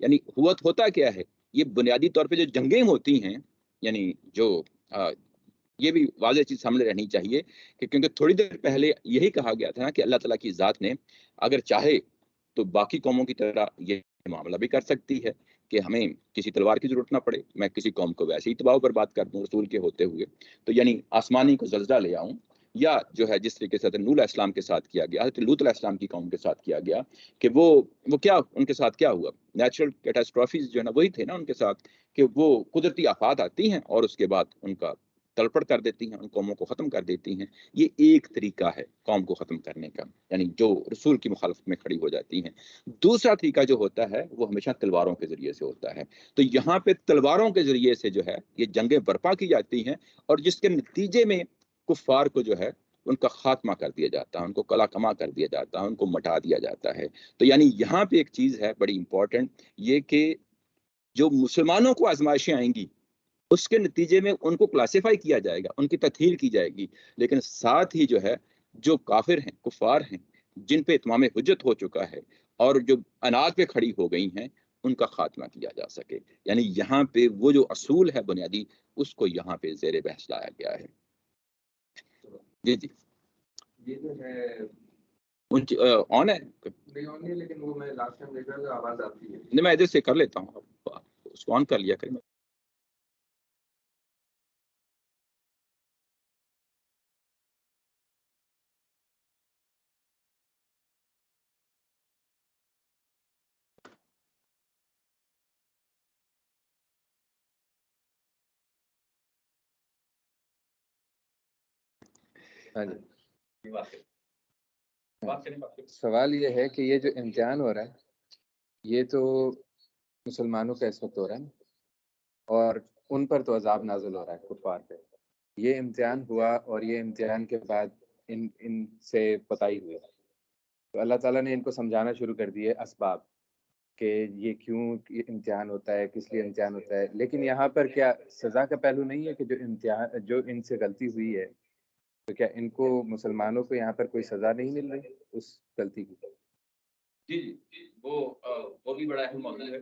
یعنی ہوتا کیا ہے، یہ بنیادی طور پہ جو جنگیں ہوتی ہیں، یعنی جو یہ بھی واضح چیز سامنے رہنی چاہیے کہ کیونکہ تھوڑی دیر پہلے یہی کہا گیا تھا نا کہ اللہ تعالیٰ کی ذات نے اگر چاہے تو باقی قوموں کی طرح یہ معاملہ بھی کر سکتی ہے کہ ہمیں کسی تلوار کی ضرورت نہ پڑے، میں کسی قوم کو ویسے ہی تباہ و برباد کر دوں رسول کے ہوتے ہوئے، تو یعنی آسمانی کو زلزلہ لے آؤں، یا جو ہے جس طریقے سے حضرت نوح علیہ السلام کے ساتھ کیا گیا، حضرت لوط علیہ السلام کی قوم کے ساتھ کیا گیا کہ وہ کیا ان کے ساتھ کیا ہوا، نیچرل کیٹاسٹرافیز جو ہے نا وہی تھے نا ان کے ساتھ، کہ وہ قدرتی آفات آتی ہیں اور اس کے بعد ان کا تلپڑ کر دیتی ہیں، ان قوموں کو ختم کر دیتی ہیں۔ یہ ایک طریقہ ہے قوم کو ختم کرنے کا، یعنی جو رسول کی مخالفت میں کھڑی ہو جاتی ہیں۔ دوسرا طریقہ جو ہوتا ہے وہ ہمیشہ تلواروں کے ذریعے سے ہوتا ہے۔ تو یہاں پہ تلواروں کے ذریعے سے جو ہے یہ جنگیں برپا کی جاتی ہیں، اور جس کے نتیجے میں کفار کو جو ہے ان کا خاتمہ کر دیا جاتا ہے، ان کو کلا کما کر دیا جاتا ہے، ان کو مٹا دیا جاتا ہے۔ تو یعنی یہاں پہ ایک چیز ہے بڑی امپورٹنٹ، یہ کہ جو مسلمانوں کو آزمائشیں آئیں گی اس کے نتیجے میں ان کو کلاسیفائی کیا جائے گا، ان کی تطہیر کی جائے گی، لیکن ساتھ ہی جو ہے جو کافر ہیں، کفار ہیں، جن پہ اتمام حجت ہو چکا ہے اور جو انات پہ کھڑی ہو گئی ہیں، ان کا خاتمہ کیا جا سکے۔ یعنی یہاں پہ وہ جو اصول ہے بنیادی، اس کو یہاں پہ زیر بحث لایا گیا ہے۔ جی جی یہ جو ہے آن ہے نہیں آن ہے، لیکن وہ میں لاسٹ ٹائم دیکھ رہا تھا آواز آتی ہے۔ نہیں، میں ادھر سے کر لیتا ہوں، اس کو آن کر لیا کریں۔ ہاں جی، سوال یہ ہے کہ یہ جو امتحان ہو رہا ہے یہ تو مسلمانوں کا اس وقت ہو رہا ہے، اور ان پر تو عذاب نازل ہو رہا ہے کفار پہ۔ یہ امتحان ہوا اور یہ امتحان کے بعد ان سے پتائی ہوئی، تو اللہ تعالیٰ نے ان کو سمجھانا شروع کر دیے اسباب کہ یہ کیوں امتحان ہوتا ہے، کس لیے امتحان ہوتا ہے۔ لیکن یہاں پر کیا سزا کا پہلو نہیں ہے کہ جو ان سے غلطی ہوئی ہے، تو کیا ان کو مسلمانوں کو یہاں پر کوئی سزا نہیں مل رہی اس غلطی کی؟ جی جی، وہ بھی بڑا اہم موضوع ہے،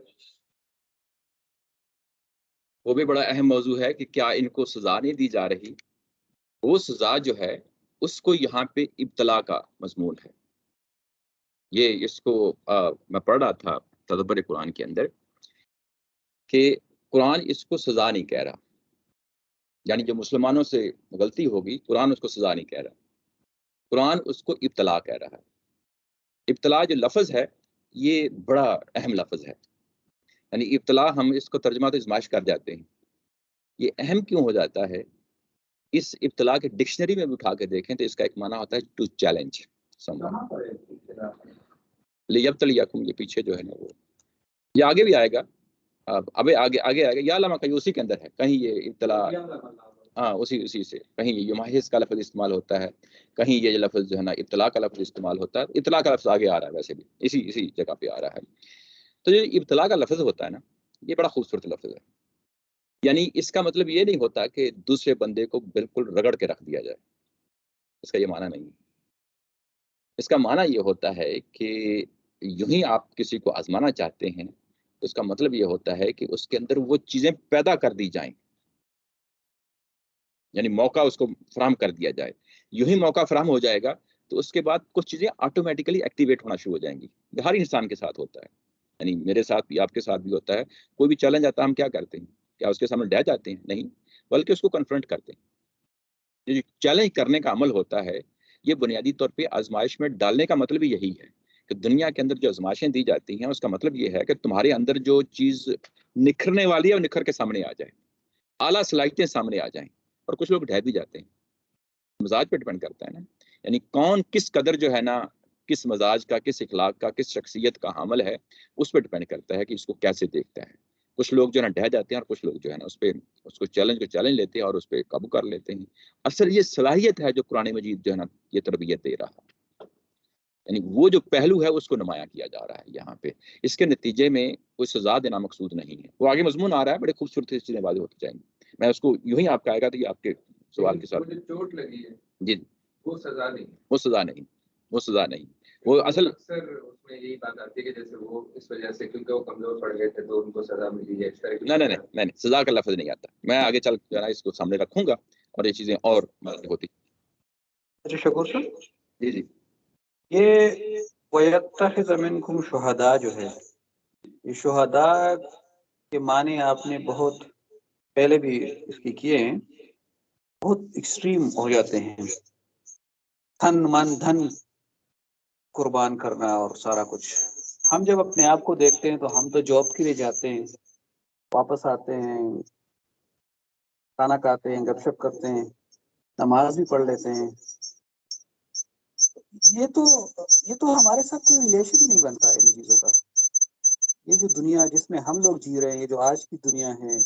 وہ بھی بڑا اہم موضوع ہے کہ کیا ان کو سزا نہیں دی جا رہی۔ وہ سزا جو ہے اس کو یہاں پہ ابتلا کا مضمون ہے۔ یہ اس کو میں پڑھ رہا تھا تدبر قرآن کے اندر کہ قرآن اس کو سزا نہیں کہہ رہا، یعنی جو مسلمانوں سے غلطی ہوگی قرآن اس کو سزا نہیں کہہ رہا، قرآن اس کو ابتلا کہہ رہا ہے۔ ابتلا جو لفظ ہے یہ بڑا اہم لفظ ہے، یعنی ابتلا ہم اس کو ترجمہ تو ازمائش کر جاتے ہیں، یہ اہم کیوں ہو جاتا ہے؟ اس ابتلا کے ڈکشنری میں بھی اٹھا کے دیکھیں تو اس کا ایک معنی ہوتا ہے ٹو چیلنج لیبتلیکم، یہ پیچھے جو ہے نا وہ یہ آگے بھی آئے گا، اب آگے آئے گا، یا لما کہیں اسی کے اندر ہے، کہیں یہ ابتلا، ہاں اسی سے کہیں یہ یمحص کا لفظ استعمال ہوتا ہے، کہیں یہ لفظ جو ہے نا ابتلا کا لفظ استعمال ہوتا ہے۔ ابتلا کا لفظ آگے آ رہا ہے، ویسے بھی اسی جگہ پہ آ رہا ہے۔ تو جو ابتلا کا لفظ ہوتا ہے نا یہ بڑا خوبصورت لفظ ہے، یعنی اس کا مطلب یہ نہیں ہوتا کہ دوسرے بندے کو بالکل رگڑ کے رکھ دیا جائے، اس کا یہ معنی نہیں ہے۔ اس کا معنی یہ ہوتا ہے کہ یوں ہی آپ کسی کو آزمانا چاہتے ہیں، اس کا مطلب یہ ہوتا ہے کہ اس کے اندر وہ چیزیں پیدا کر دی جائیں، یعنی موقع اس کو فراہم کر دیا جائے۔ یوں ہی موقع فراہم ہو جائے گا تو اس کے بعد کچھ چیزیں آٹومیٹیکلی ایکٹیویٹ ہونا شروع ہو جائیں گی۔ ہر انسان کے ساتھ ہوتا ہے، یعنی میرے ساتھ بھی، آپ کے ساتھ بھی ہوتا ہے۔ کوئی بھی چیلنج آتا ہے ہم کیا کرتے ہیں؟ کیا اس کے سامنے ڈہ جاتے ہیں؟ نہیں، بلکہ اس کو کنفرنٹ کرتے ہیں۔ یہ جو چیلنج کرنے کا عمل ہوتا ہے یہ بنیادی طور پہ آزمائش میں ڈالنے کا مطلب ہی یہی ہے کہ دنیا کے اندر جو آزمائشیں دی جاتی ہیں اس کا مطلب یہ ہے کہ تمہارے اندر جو چیز نکھرنے والی ہے وہ نکھر کے سامنے آ جائے، اعلیٰ صلاحیتیں سامنے آ جائیں۔ اور کچھ لوگ ڈھہ بھی جاتے ہیں، مزاج پہ ڈپینڈ کرتا ہے نا، یعنی کون کس قدر جو ہے نا کس مزاج کا، کس اخلاق کا، کس شخصیت کا حامل ہے، اس پہ ڈپینڈ کرتا ہے کہ اس کو کیسے دیکھتا ہے۔ کچھ لوگ جو ہے نا ڈھہ جاتے ہیں اور کچھ لوگ جو ہے نا اس کو چیلنج لیتے ہیں اور اس پہ قابو کر لیتے ہیں۔ اصل یہ صلاحیت ہے جو قرآن مجید جو ہے نا یہ تربیت دے رہا ہے، یعنی وہ جو پہلو ہے اس کو نمایاں کیا جا رہا ہے یہاں پہ۔ اس کے نتیجے میں کوئی سزا دینا مقصود نہیں ہے، وہ آگے مضمون آ رہا ہے، بڑے خوبصورت چیزیں واضح ہوتی جائیں گی۔ میں اس کو یوں ہی آپ کا آئے گا تو یہ آپ کے سوال کے ساتھ، چوٹ لگی ہے جی وہ سزا نہیں، وہ سزا نہیں، وہ سزا نہیں۔ وہ اصل اکثر اس میں یہی بات آتی ہے کہ جیسے وہ اس وجہ سے کیونکہ وہ کمزور پڑ گئے تھے تو ان کو سزا ملی ہے، اس طرح کی نہیں سزا کا لفظ نہیں آتا. میں آگے چل جو ہے نا اس کو سامنے رکھوں گا اور یہ چیزیں اور ہوتی. اچھا شکور صاحب، جی یہ وَيَتَّخِذَ مِنكُمْ شُهَدَاء جو ہے، یہ شہداء کے معنی آپ نے بہت پہلے بھی اس کی کیے ہیں، بہت ایکسٹریم ہو جاتے ہیں، تن من دھن قربان کرنا اور سارا کچھ. ہم جب اپنے آپ کو دیکھتے ہیں تو ہم تو جاب کے لیے جاتے ہیں، واپس آتے ہیں، کھانا کھاتے ہیں، گپ شپ کرتے ہیں، نماز بھی پڑھ لیتے ہیں. یہ تو ہمارے ساتھ کوئی ریلیشن ہی نہیں بنتا ہے ان چیزوں کا. یہ جو دنیا جس میں ہم لوگ جی رہے ہیں، یہ جو آج کی دنیا ہے،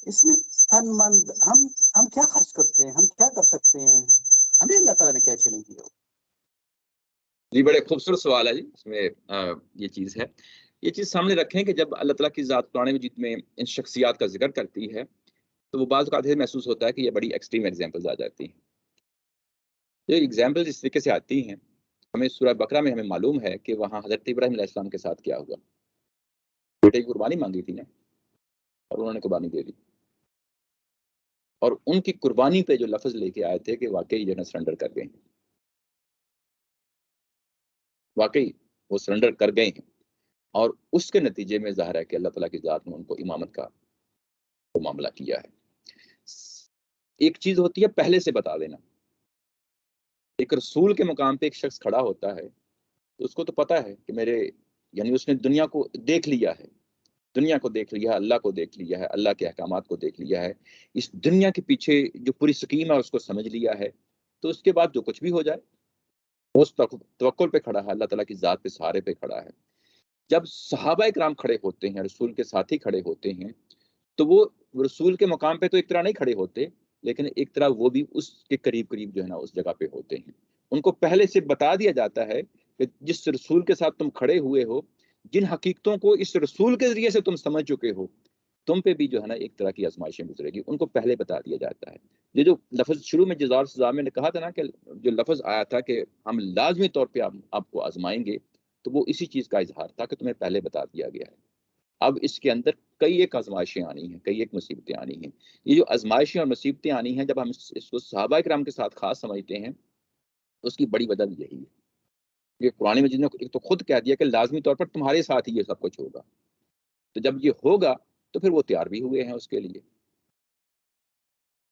اس میں تن من ہم کیا خرچ کرتے ہیں، ہم کیا کر سکتے ہیں، ہمیں اللہ تعالیٰ نے کیا چیلنج دیا؟ جی بڑے خوبصورت سوال ہے جی. اس میں یہ چیز ہے، یہ چیز سامنے رکھیں کہ جب اللہ تعالیٰ کی ذات قرآن مجید میں ان شخصیات کا ذکر کرتی ہے تو وہ بعض اوقات محسوس ہوتا ہے کہ یہ بڑی ایکسٹریم ایگزامپلز آ جاتی ہیں. یہ ایگزامپل اس طریقے سے آتی ہیں، ہمیں سورہ بقرہ میں ہمیں معلوم ہے کہ وہاں حضرت ابراہیم علیہ السلام کے ساتھ کیا ہوا. بیٹے کی قربانی مانگی تھی نا، اور انہوں نے قربانی دے دی، اور ان کی قربانی پہ جو لفظ لے کے آئے تھے کہ واقعی جو ہے سرنڈر کر گئے، واقعی وہ سرنڈر کر گئے ہیں. اور اس کے نتیجے میں ظاہر ہے کہ اللہ تعالیٰ کی ذات نے ان کو امامت کا معاملہ کیا ہے. ایک چیز ہوتی ہے پہلے سے بتا دینا. ایک رسول کے مقام پہ ایک شخص کھڑا ہوتا ہے تو اس کو تو پتا ہے کہ میرے یعنی اس نے دنیا کو دیکھ لیا ہے، دنیا کو دیکھ لیا ہے، اللہ کو دیکھ لیا ہے، اللہ کے احکامات کو دیکھ لیا ہے، اس دنیا کے پیچھے جو پوری سکیم ہے اس کو سمجھ لیا ہے. تو اس کے بعد جو کچھ بھی ہو جائے اس توکل پہ کھڑا ہے، اللہ تعالیٰ کی ذات پہ سہارے پہ کھڑا ہے. جب صحابہ اکرام کھڑے ہوتے ہیں، رسول کے ساتھی کھڑے ہوتے ہیں، تو وہ رسول کے مقام پہ تو ایک طرح نہیں کھڑے ہوتے، لیکن ایک طرح وہ بھی اس کے قریب قریب جو ہے نا اس جگہ پہ ہوتے ہیں. ان کو پہلے سے بتا دیا جاتا ہے کہ جس رسول کے ساتھ تم کھڑے ہوئے ہو، جن حقیقتوں کو اس رسول کے ذریعے سے تم سمجھ چکے ہو، تم پہ بھی جو ہے نا ایک طرح کی آزمائشیں گزرے گی. ان کو پہلے بتا دیا جاتا ہے. یہ جو لفظ شروع میں جزا اور سزا میں نے کہا تھا نا کہ جو لفظ آیا تھا کہ ہم لازمی طور پہ آپ کو آزمائیں گے، تو وہ اسی چیز کا اظہار تھا کہ تمہیں پہلے بتا دیا گیا ہے. اب اس کے اندر کئی ایک آزمائشیں آنی ہیں، کئی ایک مصیبتیں آنی ہیں. یہ جو آزمائشیں اور مصیبتیں آنی ہیں، جب ہم اس کو صحابہ کرام کے ساتھ خاص سمجھتے ہیں تو اس کی بڑی وجہ بھی یہی ہے. یہ قرآن مجید نے ایک تو خود کہہ دیا کہ لازمی طور پر تمہارے ساتھ ہی یہ سب کچھ ہوگا. تو جب یہ ہوگا تو پھر وہ تیار بھی ہوئے ہیں اس کے لیے.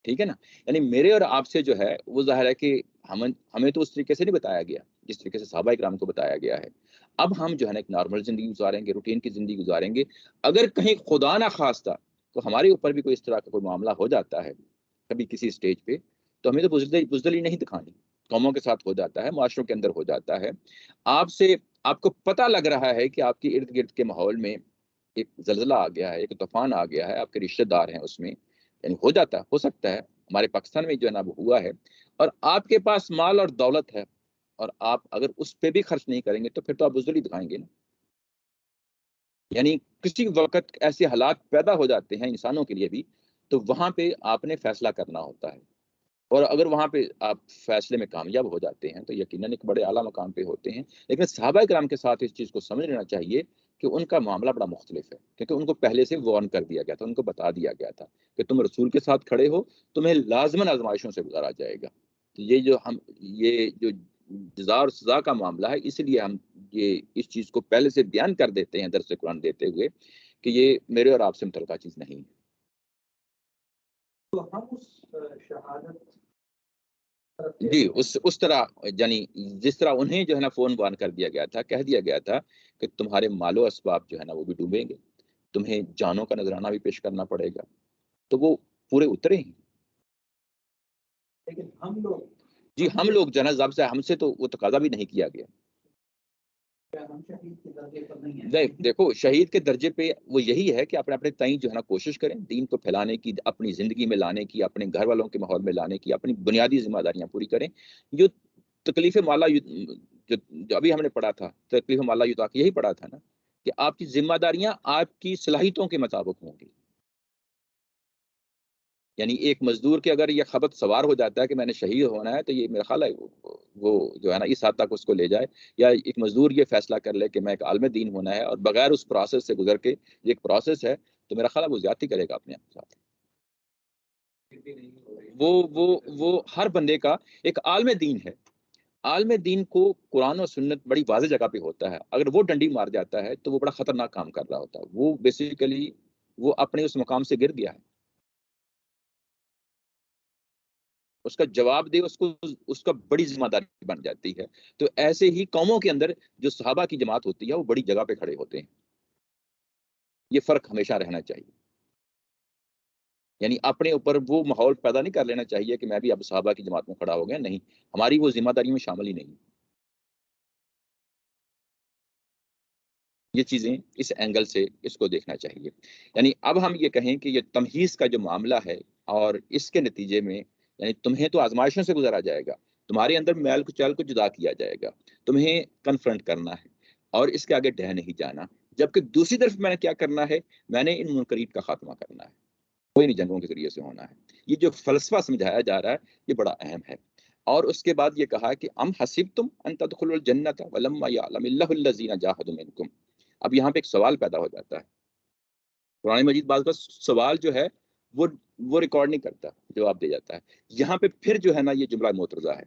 ٹھیک ہے نا. یعنی میرے اور آپ سے جو ہے وہ ظاہر ہے کہ ہمیں تو اس طریقے سے نہیں بتایا گیا جس طریقے سے صحابہ کرام کو بتایا گیا ہے. اب ہم جو ہے نا ایک نارمل زندگی گزاریں گے، روٹین کی زندگی گزاریں گے. اگر کہیں خدا نہ خواستہ تو ہمارے اوپر بھی کوئی اس طرح کا کوئی معاملہ ہو جاتا ہے کبھی کسی اسٹیج پہ، تو ہمیں تو بزدلی نہیں دکھانی. قوموں کے ساتھ ہو جاتا ہے، معاشروں کے اندر ہو جاتا ہے. آپ کو پتہ لگ رہا ہے کہ آپ کے ارد گرد کے ماحول میں ایک زلزلہ آ گیا ہے، ایک طوفان آ گیا ہے، آپ کے رشتہ دار ہیں اس میں، یعنی ہو سکتا ہے ہمارے پاکستان میں جو ہے نا وہ ہوا ہے، اور آپ کے پاس مال اور دولت ہے اور آپ اگر اس پہ بھی خرچ نہیں کریں گے تو پھر تو آپ بزدلی دکھائیں گے نا. یعنی کسی وقت ایسے حالات پیدا ہو جاتے ہیں انسانوں کے لیے بھی، تو وہاں پہ آپ نے فیصلہ کرنا ہوتا ہے. اور اگر وہاں پہ آپ فیصلے میں کامیاب ہو جاتے ہیں تو یقیناً ایک بڑے اعلیٰ مقام پہ ہوتے ہیں. لیکن صحابہ کرام کے ساتھ اس چیز کو سمجھ لینا چاہیے کہ ان کا معاملہ بڑا مختلف ہے، کیونکہ ان کو پہلے سے وارن کر دیا گیا تھا، ان کو بتا دیا گیا تھا کہ تم رسول کے ساتھ کھڑے ہو، تمہیں لازماً آزمائشوں سے گزارا جائے گا. تو یہ جو جزا اور سزا کا معاملہ ہے، اس لیے ہم یہ اس چیز کو پہلے سے بیان کر دیتے ہیں درس قرآن دیتے ہوئے کہ یہ میرے اور آپ سے متعلقہ چیز نہیں ہے. تو ہم اس شہادت جی اس طرح یعنی جس طرح انہیں جو ہے نا فون وان کر دیا گیا تھا، کہہ دیا گیا تھا کہ تمہارے مال و اسباب جو ہے نا وہ بھی ڈوبیں گے، تمہیں جانوں کا نذرانہ بھی پیش کرنا پڑے گا، تو وہ پورے اترے ہیں. لیکن ہم لوگ جو ہے نا ضابطہ سے ہم سے تو وہ تقاضا بھی نہیں کیا گیا. دیکھو شہید کے درجے پہ وہ یہی ہے کہ اپنے تئیں جو ہے نا کوشش کریں دین کو پھیلانے کی، اپنی زندگی میں لانے کی، اپنے گھر والوں کے ماحول میں لانے کی، اپنی بنیادی ذمہ داریاں پوری کریں. جو تکلیف مالا جو ابھی ہم نے پڑھا تھا، تکلیف مالا یطاق، یہی پڑھا تھا نا کہ آپ کی ذمہ داریاں آپ کی صلاحیتوں کے مطابق ہوں گی. یعنی ایک مزدور کے اگر یہ خبر سوار ہو جاتا ہے کہ میں نے شہید ہونا ہے، تو یہ میرا خیال ہے وہ جو ہے نا اس حد تک اس کو لے جائے، یا ایک مزدور یہ فیصلہ کر لے کہ میں ایک عالم دین ہونا ہے اور بغیر اس پروسیس سے گزر کے، یہ ایک پروسیس ہے، تو میرا خیال ہے وہ زیادتی کرے گا اپنے آپ کے ساتھ۔ وہ ہر بندے کا ایک عالم دین ہے، عالم دین کو قرآن و سنت بڑی واضح جگہ پہ ہوتا ہے، اگر وہ ڈنڈی مار جاتا ہے تو وہ بڑا خطرناک کام کر رہا ہوتا ہے، وہ بیسیکلی وہ اپنے اس مقام سے گر گیا ہے، اس کا جواب دے اس کا بڑی ذمہ داری بن جاتی ہے۔ تو ایسے ہی قوموں کے اندر جو صحابہ کی جماعت ہوتی ہے وہ بڑی جگہ پہ کھڑے ہوتے ہیں، یہ فرق ہمیشہ رہنا چاہیے، یعنی اپنے اوپر وہ ماحول پیدا نہیں کر لینا چاہیے کہ میں بھی اب صحابہ کی جماعت میں کھڑا ہو گیا، نہیں، ہماری وہ ذمہ داری میں شامل ہی نہیں۔ یہ چیزیں اس اینگل سے اس کو دیکھنا چاہیے، یعنی اب ہم یہ کہیں کہ یہ تمہیز کا جو معاملہ ہے اور اس کے نتیجے میں یعنی تمہیں تو آزمائشوں سے گزارا جائے گا، تمہارے اندر میل کو چال کو جدا کیا جائے گا، تمہیں کنفرنٹ کرنا ہے اور اس کے آگے ڈہ نہیں جانا، جبکہ دوسری طرف میں نے کیا کرنا ہے، میں نے ان منکرین کا خاتمہ کرنا ہے، کوئی نہیں جنگوں کے ذریعے سے ہونا ہے۔ یہ جو فلسفہ سمجھایا جا رہا ہے یہ بڑا اہم ہے۔ اور اس کے بعد یہ کہا کہ ام حسبتم ان تدخلوا الجنۃ ولما یعلم اللہ الذین جاہدوا منکم۔ اب یہاں پہ ایک سوال پیدا ہو جاتا ہے، قرآن مجید بعض کا سوال جو ہے وہ ریکارڈ نہیں کرتا، جواب دے جاتا ہے۔ یہاں پہ پھر جو ہے نا یہ جملہ معترضہ ہے،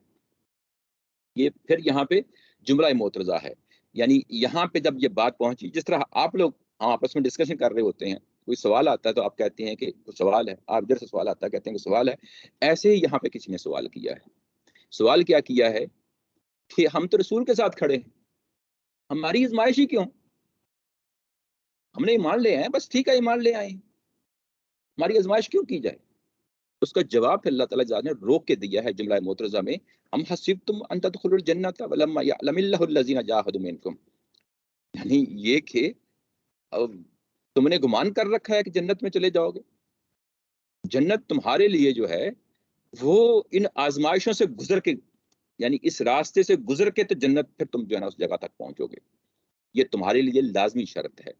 یہ پھر یہاں پہ جملہ معترضہ ہے، یعنی یہاں پہ جب یہ بات پہنچی، جس طرح آپ لوگ آپس میں ڈسکشن کر رہے ہوتے ہیں، کوئی سوال آتا ہے تو آپ کہتے ہیں کہ کوئی سوال ہے، آپ ادھر سے سوال آتا ہے کہتے ہیں کہ سوال ہے، ایسے ہی یہاں پہ کسی نے سوال کیا ہے۔ سوال کیا ہے کہ ہم تو رسول کے ساتھ کھڑے ہیں، ہماری آزمائش ہی کیوں؟ ہم نے ایمان لے آئے، بس ٹھیک ہے ایمان لے آئے، ہماری آزمائش کیوں کی جائے؟ اس کا جواب پھر اللہ تعالیٰ نے روک کے دیا ہے جملہ معترضہ میں، ہم حسبتم ان تدخلوا الجنۃ ولما یعلم اللہ الذین جاہدوا منکم، یعنی یہ کہ تم نے گمان کر رکھا ہے کہ جنت میں چلے جاؤ گے، جنت تمہارے لیے جو ہے وہ ان آزمائشوں سے گزر کے، یعنی اس راستے سے گزر کے تو جنت پھر تم جو ہے نا اس جگہ تک پہنچو گے، یہ تمہارے لیے لازمی شرط ہے۔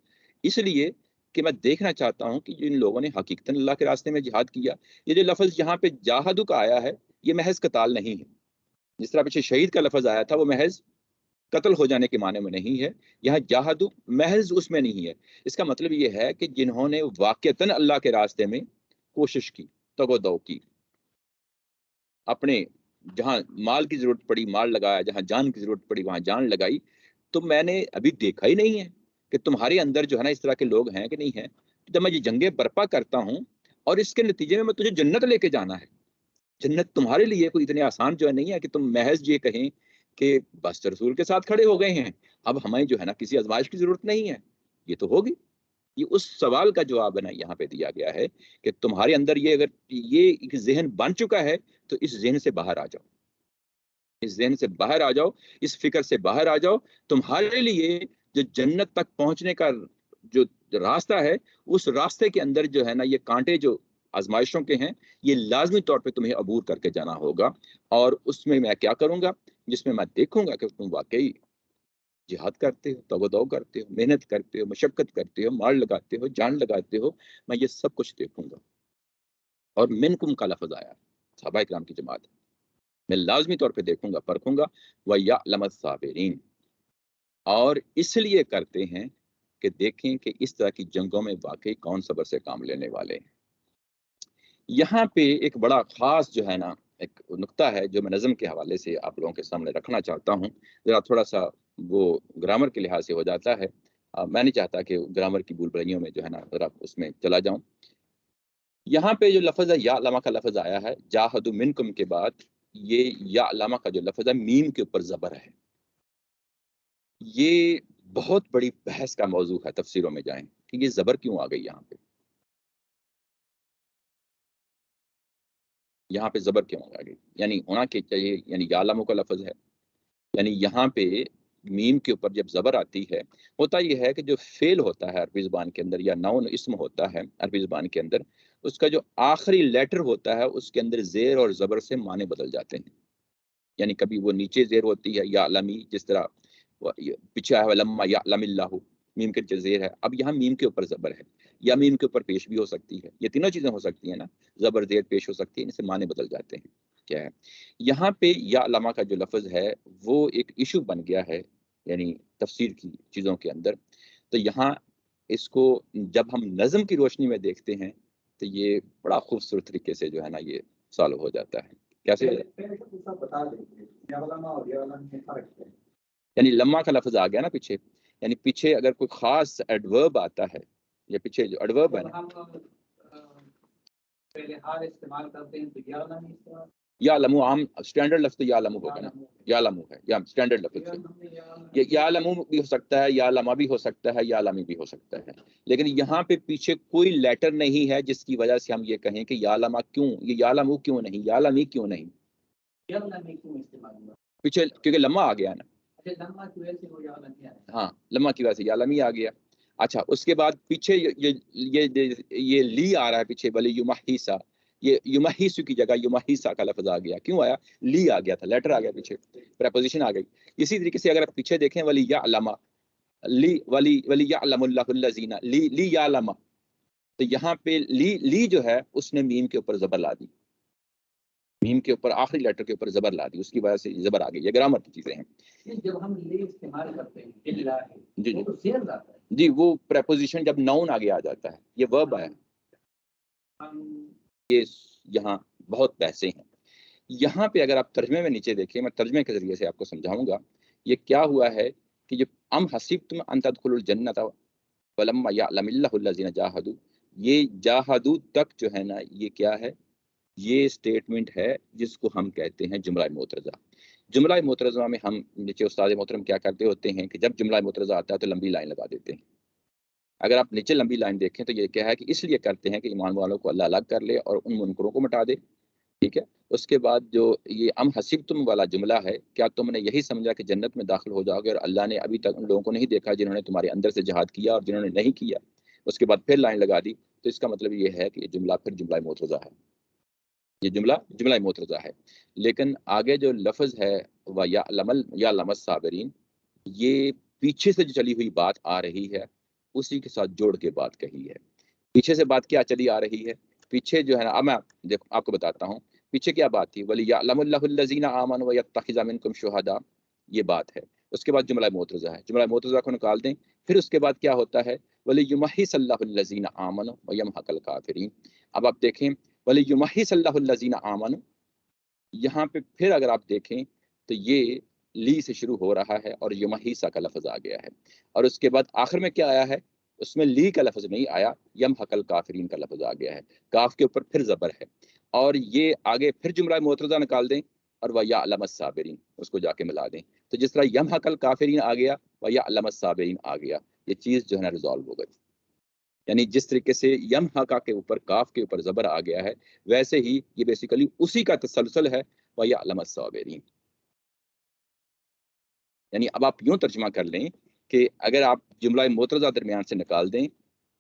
اس لیے کہ میں دیکھنا چاہتا ہوں کہ جن لوگوں نے حقیقتاً اللہ کے راستے میں جہاد کیا، یہ جو لفظ یہاں پہ جاہدو کا آیا ہے یہ محض قتال نہیں ہے، جس طرح پیچھے شہید کا لفظ آیا تھا وہ محض قتل ہو جانے کے معنی میں نہیں ہے، یہاں جاہدو محض اس میں نہیں ہے، اس کا مطلب یہ ہے کہ جنہوں نے واقعتاً اللہ کے راستے میں کوشش کی، تگ و دو کی، اپنے جہاں مال کی ضرورت پڑی مال لگایا، جہاں جان کی ضرورت پڑی وہاں جان لگائی، تو میں نے ابھی دیکھا ہی نہیں ہے کہ تمہارے اندر جو ہے نا اس طرح کے لوگ ہیں کہ نہیں ہیں۔ جب میں یہ جنگیں برپا کرتا ہوں اور اس کے نتیجے میں تجھے جنت لے کے جانا ہے، جنت تمہارے لیے کوئی اتنے آسان جو ہے نہیں ہے کہ تم محض یہ کہیں کہ بس رسول کے ساتھ کھڑے ہو گئے ہیں، اب ہمیں جو ہے نا کسی آزمائش کی ضرورت نہیں ہے، یہ تو ہوگی۔ یہ اس سوال کا جواب ہے نا یہاں پہ دیا گیا ہے کہ تمہارے اندر یہ اگر یہ ایک ذہن بن چکا ہے تو اس ذہن سے باہر آ جاؤ، اس ذہن سے باہر آ جاؤ، اس فکر سے باہر آ جاؤ، تمہارے لیے جو جنت تک پہنچنے کا جو راستہ ہے اس راستے کے اندر جو ہے نا یہ کانٹے جو آزمائشوں کے ہیں یہ لازمی طور پہ تمہیں عبور کر کے جانا ہوگا، اور اس میں کیا کروں گا، جس میں میں دیکھوں گا کہ تم واقعی جہاد کرتے ہو، توبہ کرتے ہو، محنت کرتے ہو، مشقت کرتے ہو، مال لگاتے ہو، جان لگاتے ہو، میں یہ سب کچھ دیکھوں گا۔ اور منکم کا لفظ آیا صحابہ اکرام کی جماعت، میں لازمی طور پہ دیکھوں گا، پرکھوں گا، وَيَعْلَمَ الصَّابِرِينَ، اور اس لیے کرتے ہیں کہ دیکھیں کہ اس طرح کی جنگوں میں واقعی کون صبر سے کام لینے والے ہیں۔ یہاں پہ ایک بڑا خاص جو ہے نا ایک نقطہ ہے جو میں نظم کے حوالے سے آپ لوگوں کے سامنے رکھنا چاہتا ہوں، ذرا تھوڑا سا وہ گرامر کے لحاظ سے ہو جاتا ہے، میں نہیں چاہتا کہ گرامر کی بھول بھلائیوں میں جو ہے نا ذرا اس میں چلا جاؤں۔ یہاں پہ جو لفظ ہے یا علامہ کا لفظ آیا ہے جاہد منکم کے بعد، یہ یا علامہ کا جو لفظ ہے میم کے اوپر زبر ہے، یہ بہت بڑی بحث کا موضوع ہے، تفسیروں میں جائیں کہ یہ زبر کیوں آ گئی یہاں پہ، یہاں پہ زبر کیوں آ گئی، یعنی ہونا کہ چاہیے، یعنی یا علامہ کا لفظ ہے، یعنی یہاں پہ میم کے اوپر جب زبر آتی ہے، ہوتا یہ ہے کہ جو فعل ہوتا ہے عربی زبان کے اندر یا نون اسم ہوتا ہے عربی زبان کے اندر، اس کا جو آخری لیٹر ہوتا ہے اس کے اندر زیر اور زبر سے معنی بدل جاتے ہیں، یعنی کبھی وہ نیچے زیر ہوتی ہے یا علمی، جس طرح پیچھے ہے لما یعلم اللہ، میم کے زیر ہے، اب یہاں میم کے اوپر زبر ہے، یا میم کے اوپر پیش بھی ہو سکتی ہے، یہ تینوں چیزیں ہو سکتی ہیں نا، زبر زیر پیش ہو سکتی ہے، ان سے معنی بدل جاتے ہیں۔ کیا ہے. یہاں پہ یا علما کا جو لفظ ہے وہ ایک ایشو بن گیا ہے یعنی تفسیر کی چیزوں کے اندر. تو یہاں اس کو جب ہم نظم کی روشنی میں دیکھتے ہیں تو یہ بڑا خوبصورت طریقے سے جو ہے نا یہ سالو ہو جاتا ہے. کیسے ہو جاتا ہے؟ یعنی لما کا لفظ آ گیا نا پیچھے، یعنی پیچھے اگر کوئی خاص ایڈورب آتا ہے یا پیچھے جو ایڈورب ہے نا استعمال کرتے ہیں تو یا لمو عام اسٹینڈرڈ لفظ تو یا لمو ہوگا نا، یا لمو ہے یا اسٹینڈرڈ لفظ ہے. یا لمو بھی ہو سکتا ہے، یا لما بھی ہو سکتا ہے، یا لمی بھی ہو سکتا ہے. لیکن یہاں پہ پیچھے کوئی لیٹر نہیں ہے جس کی وجہ سے ہم یہ کہیں کہ یا لما کیوں، یہ یا لمو کیوں نہیں، یا لمی کیوں نہیں. پیچھے کیونکہ لما آ گیا نا، ہاں لما کی وجہ سے یا لمی آ گیا. اچھا اس کے بعد پیچھے یہ لی آ رہا ہے پیچھے، بلی یمحیسا، یہ یمحیسو کی جگہ یمحیسا کا لفظ آ گیا. کیوں آیا؟ لی آ گیا تھا، لیٹر آ گیا پیچھے، پریپوزیشن آ گئی. اسی طریقے سے اگر آپ پیچھے دیکھیں ولی یعلم، ولی یعلم اللہ الذین، لی یعلم، تو یہاں پہ لی جو ہے اس نے میم کے اوپر زبر لا دی، میم کے اوپر آخری لیٹر کے اوپر زبر لا دی، اس کی وجہ سے زبر آ گئی. یہ گرامر کی چیزیں ہیں. جب ہم لی استعمال کرتے ہیں جی جی وہ پریپوزیشن جب ناؤن آگے آ جاتا ہے، یہ ورب ہے. یہ یہاں بہت بحثیں ہیں. یہاں پہ اگر آپ ترجمے میں نیچے دیکھیں، میں ترجمے کے ذریعے سے آپ کو سمجھاؤں گا. یہ کیا ہوا ہے کہ جو ام حسبتم ان تدخلوا الجنۃ ولما یعلم اللہ الذین جاہدوا، یہ جاہدوا تک جو ہے نا یہ کیا ہے؟ یہ سٹیٹمنٹ ہے جس کو ہم کہتے ہیں جملہ معترضہ. جملہ معترضہ میں ہم نیچے استاد محترم کیا کرتے ہوتے ہیں کہ جب جملہ معترضہ آتا ہے تو لمبی لائن لگا دیتے ہیں. اگر آپ نیچے لمبی لائن دیکھیں تو یہ کیا ہے کہ اس لیے کرتے ہیں کہ ایمان والوں کو اللہ الگ کر لے اور ان منکروں کو مٹا دے. ٹھیک ہے. اس کے بعد جو یہ ام حسبتم والا جملہ ہے، کیا تم نے یہی سمجھا کہ جنت میں داخل ہو جاؤ گے، اور اللہ نے ابھی تک ان لوگوں کو نہیں دیکھا جنہوں نے تمہارے اندر سے جہاد کیا اور جنہوں نے نہیں کیا. اس کے بعد پھر لائن لگا دی. تو اس کا مطلب یہ ہے کہ یہ جملہ پھر جملہ معترضہ ہے، یہ جملہ معترضہ ہے. لیکن آگے جو لفظ ہے وَيَعْلَمَ الصَّابِرِينَ، یہ پیچھے سے جو چلی ہوئی بات آ رہی ہے اسی کے ساتھ جوڑ کے بات کہی ہے. پیچھے سے بات کیا چلی آ رہی ہے؟ پیچھے جو ہے نا، اب میں دیکھو آپ کو بتاتا ہوں پیچھے کیا بات تھی. وَلِيَعْلَمَ اللَّهُ الَّذِينَ آمَنُوا وَيَتَّخِذَ مِنكُمْ شُهَدَاءَ، یہ بات ہے. اس کے بعد جملہ معترضہ ہے، جملہ معترضہ کو نکال دیں. پھر اس کے بعد کیا ہوتا ہے؟ وَلِيُمَحِّصَ اللَّهُ الَّذِينَ آمَنُوا وَيَمْحَقَ الْكَافِرِينَ. اب آپ دیکھیں وَلِيُمَحِّصَ اللَّهُ الَّذِينَ آمَنُوا، یہاں پہ پھر اگر آپ دیکھیں تو یہ لی سے شروع ہو رہا ہے اور یمحیسا کا لفظ آ گیا ہے. اور اس کے بعد آخر میں کیا آیا ہے؟ اس میں لی کا لفظ نہیں آیا، یمحق الکافرین کا لفظ آ گیا ہے. کاف کے اوپر پھر زبر ہے. اور یہ آگے پھر جملہ معترضہ نکال دیں اور وَيَعْلَمَ الصَّابِرِينَ اس کو جا کے ملا دیں. تو جس طرح یمحق الکافرین آ گیا، وَيَعْلَمَ الصَّابِرِينَ آ گیا، یہ چیز جو ہے نا ریزالو ہو گئی. یعنی جس طریقے سے یمحق کے اوپر کاف کے اوپر زبر آ گیا ہے، ویسے ہی یہ بیسیکلی اسی کا تسلسل ہے وَيَعْلَمَ الصَّابِرِينَ. یعنی اب آپ یوں ترجمہ کر لیں کہ اگر آپ جملہ معترضہ درمیان سے نکال دیں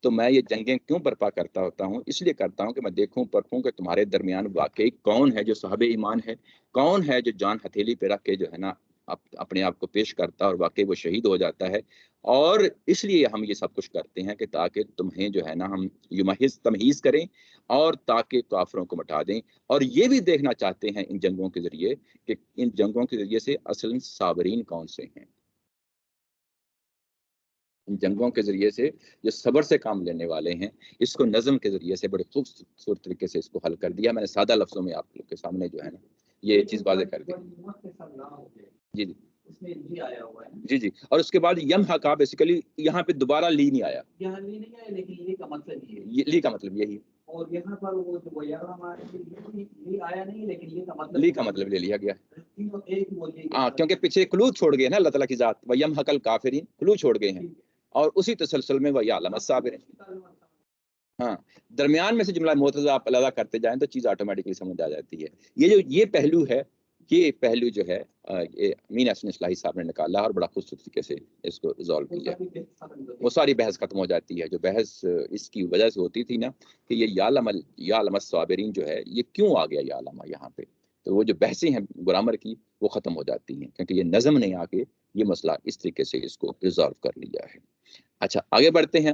تو میں یہ جنگیں کیوں برپا کرتا ہوتا ہوں؟ اس لیے کرتا ہوں کہ میں دیکھوں پرکھوں کہ تمہارے درمیان واقعی کون ہے جو صاحب ایمان ہے، کون ہے جو جان ہتھیلی پہ رکھ کے جو ہے نا اپنے آپ کو پیش کرتا اور واقعی وہ شہید ہو جاتا ہے. اور اس لیے ہم یہ سب کچھ کرتے ہیں کہ تاکہ تمہیں جو ہے نا ہم یمحص تمہیز کریں اور تاکہ کافروں کو مٹا دیں. اور یہ بھی دیکھنا چاہتے ہیں ان جنگوں کے ذریعے کہ ان جنگوں کے ذریعے سے اصل صابرین کون سے ہیں. ان جنگوں کے ذریعے سے جو صبر سے کام لینے والے ہیں، اس کو نظم کے ذریعے سے بڑے خوبصورت طریقے سے اس کو حل کر دیا. میں نے سادہ لفظوں میں آپ لوگ کے سامنے جو ہے نا یہ چیز واضح کر دی. جی جی جی جی. اور اس کے بعد یمحق بیسیکلی یہاں پہ دوبارہ لی نہیں آیا، لیکن لی کا مطلب لی کا مطلب یہی. اور یہاں پر وہ آیا نہیں، لیکن لی کا مطلب لے لیا گیا. ہاں کیونکہ پیچھے کلو چھوڑ گئے نا اللہ تعالیٰ کی ذات، وَيَمْحَقَ الْكَافِرِينَ کلو چھوڑ گئے ہیں. اور اسی تسلسل میں وَيَعْلَمَ الصَّابِرِينَ، ہاں درمیان میں سے جملہ معترضہ آپ علیحدہ کرتے جائیں تو چیز آٹومیٹکلی سمجھ آ جاتی ہے. یہ پہلو ہے، یہ پہلو جو ہے یہ امین احسن اصلاحی صاحب نے نکالا اور بڑا خوبصورت طریقے سے اس کو ریزالو کیا. وہ ساری بحث ختم ہو جاتی ہے. جو بحث اس کی وجہ سے ہوتی تھی نا کہ یہ یعلم الصابرین جو ہے یہ کیوں آ گیا یعلم یہاں پہ، تو وہ جو بحثیں ہیں گرامر کی وہ ختم ہو جاتی ہیں کیونکہ یہ نظم نے آ کے یہ مسئلہ اس طریقے سے اس کو ریزالو کر لیا ہے. اچھا آگے بڑھتے ہیں.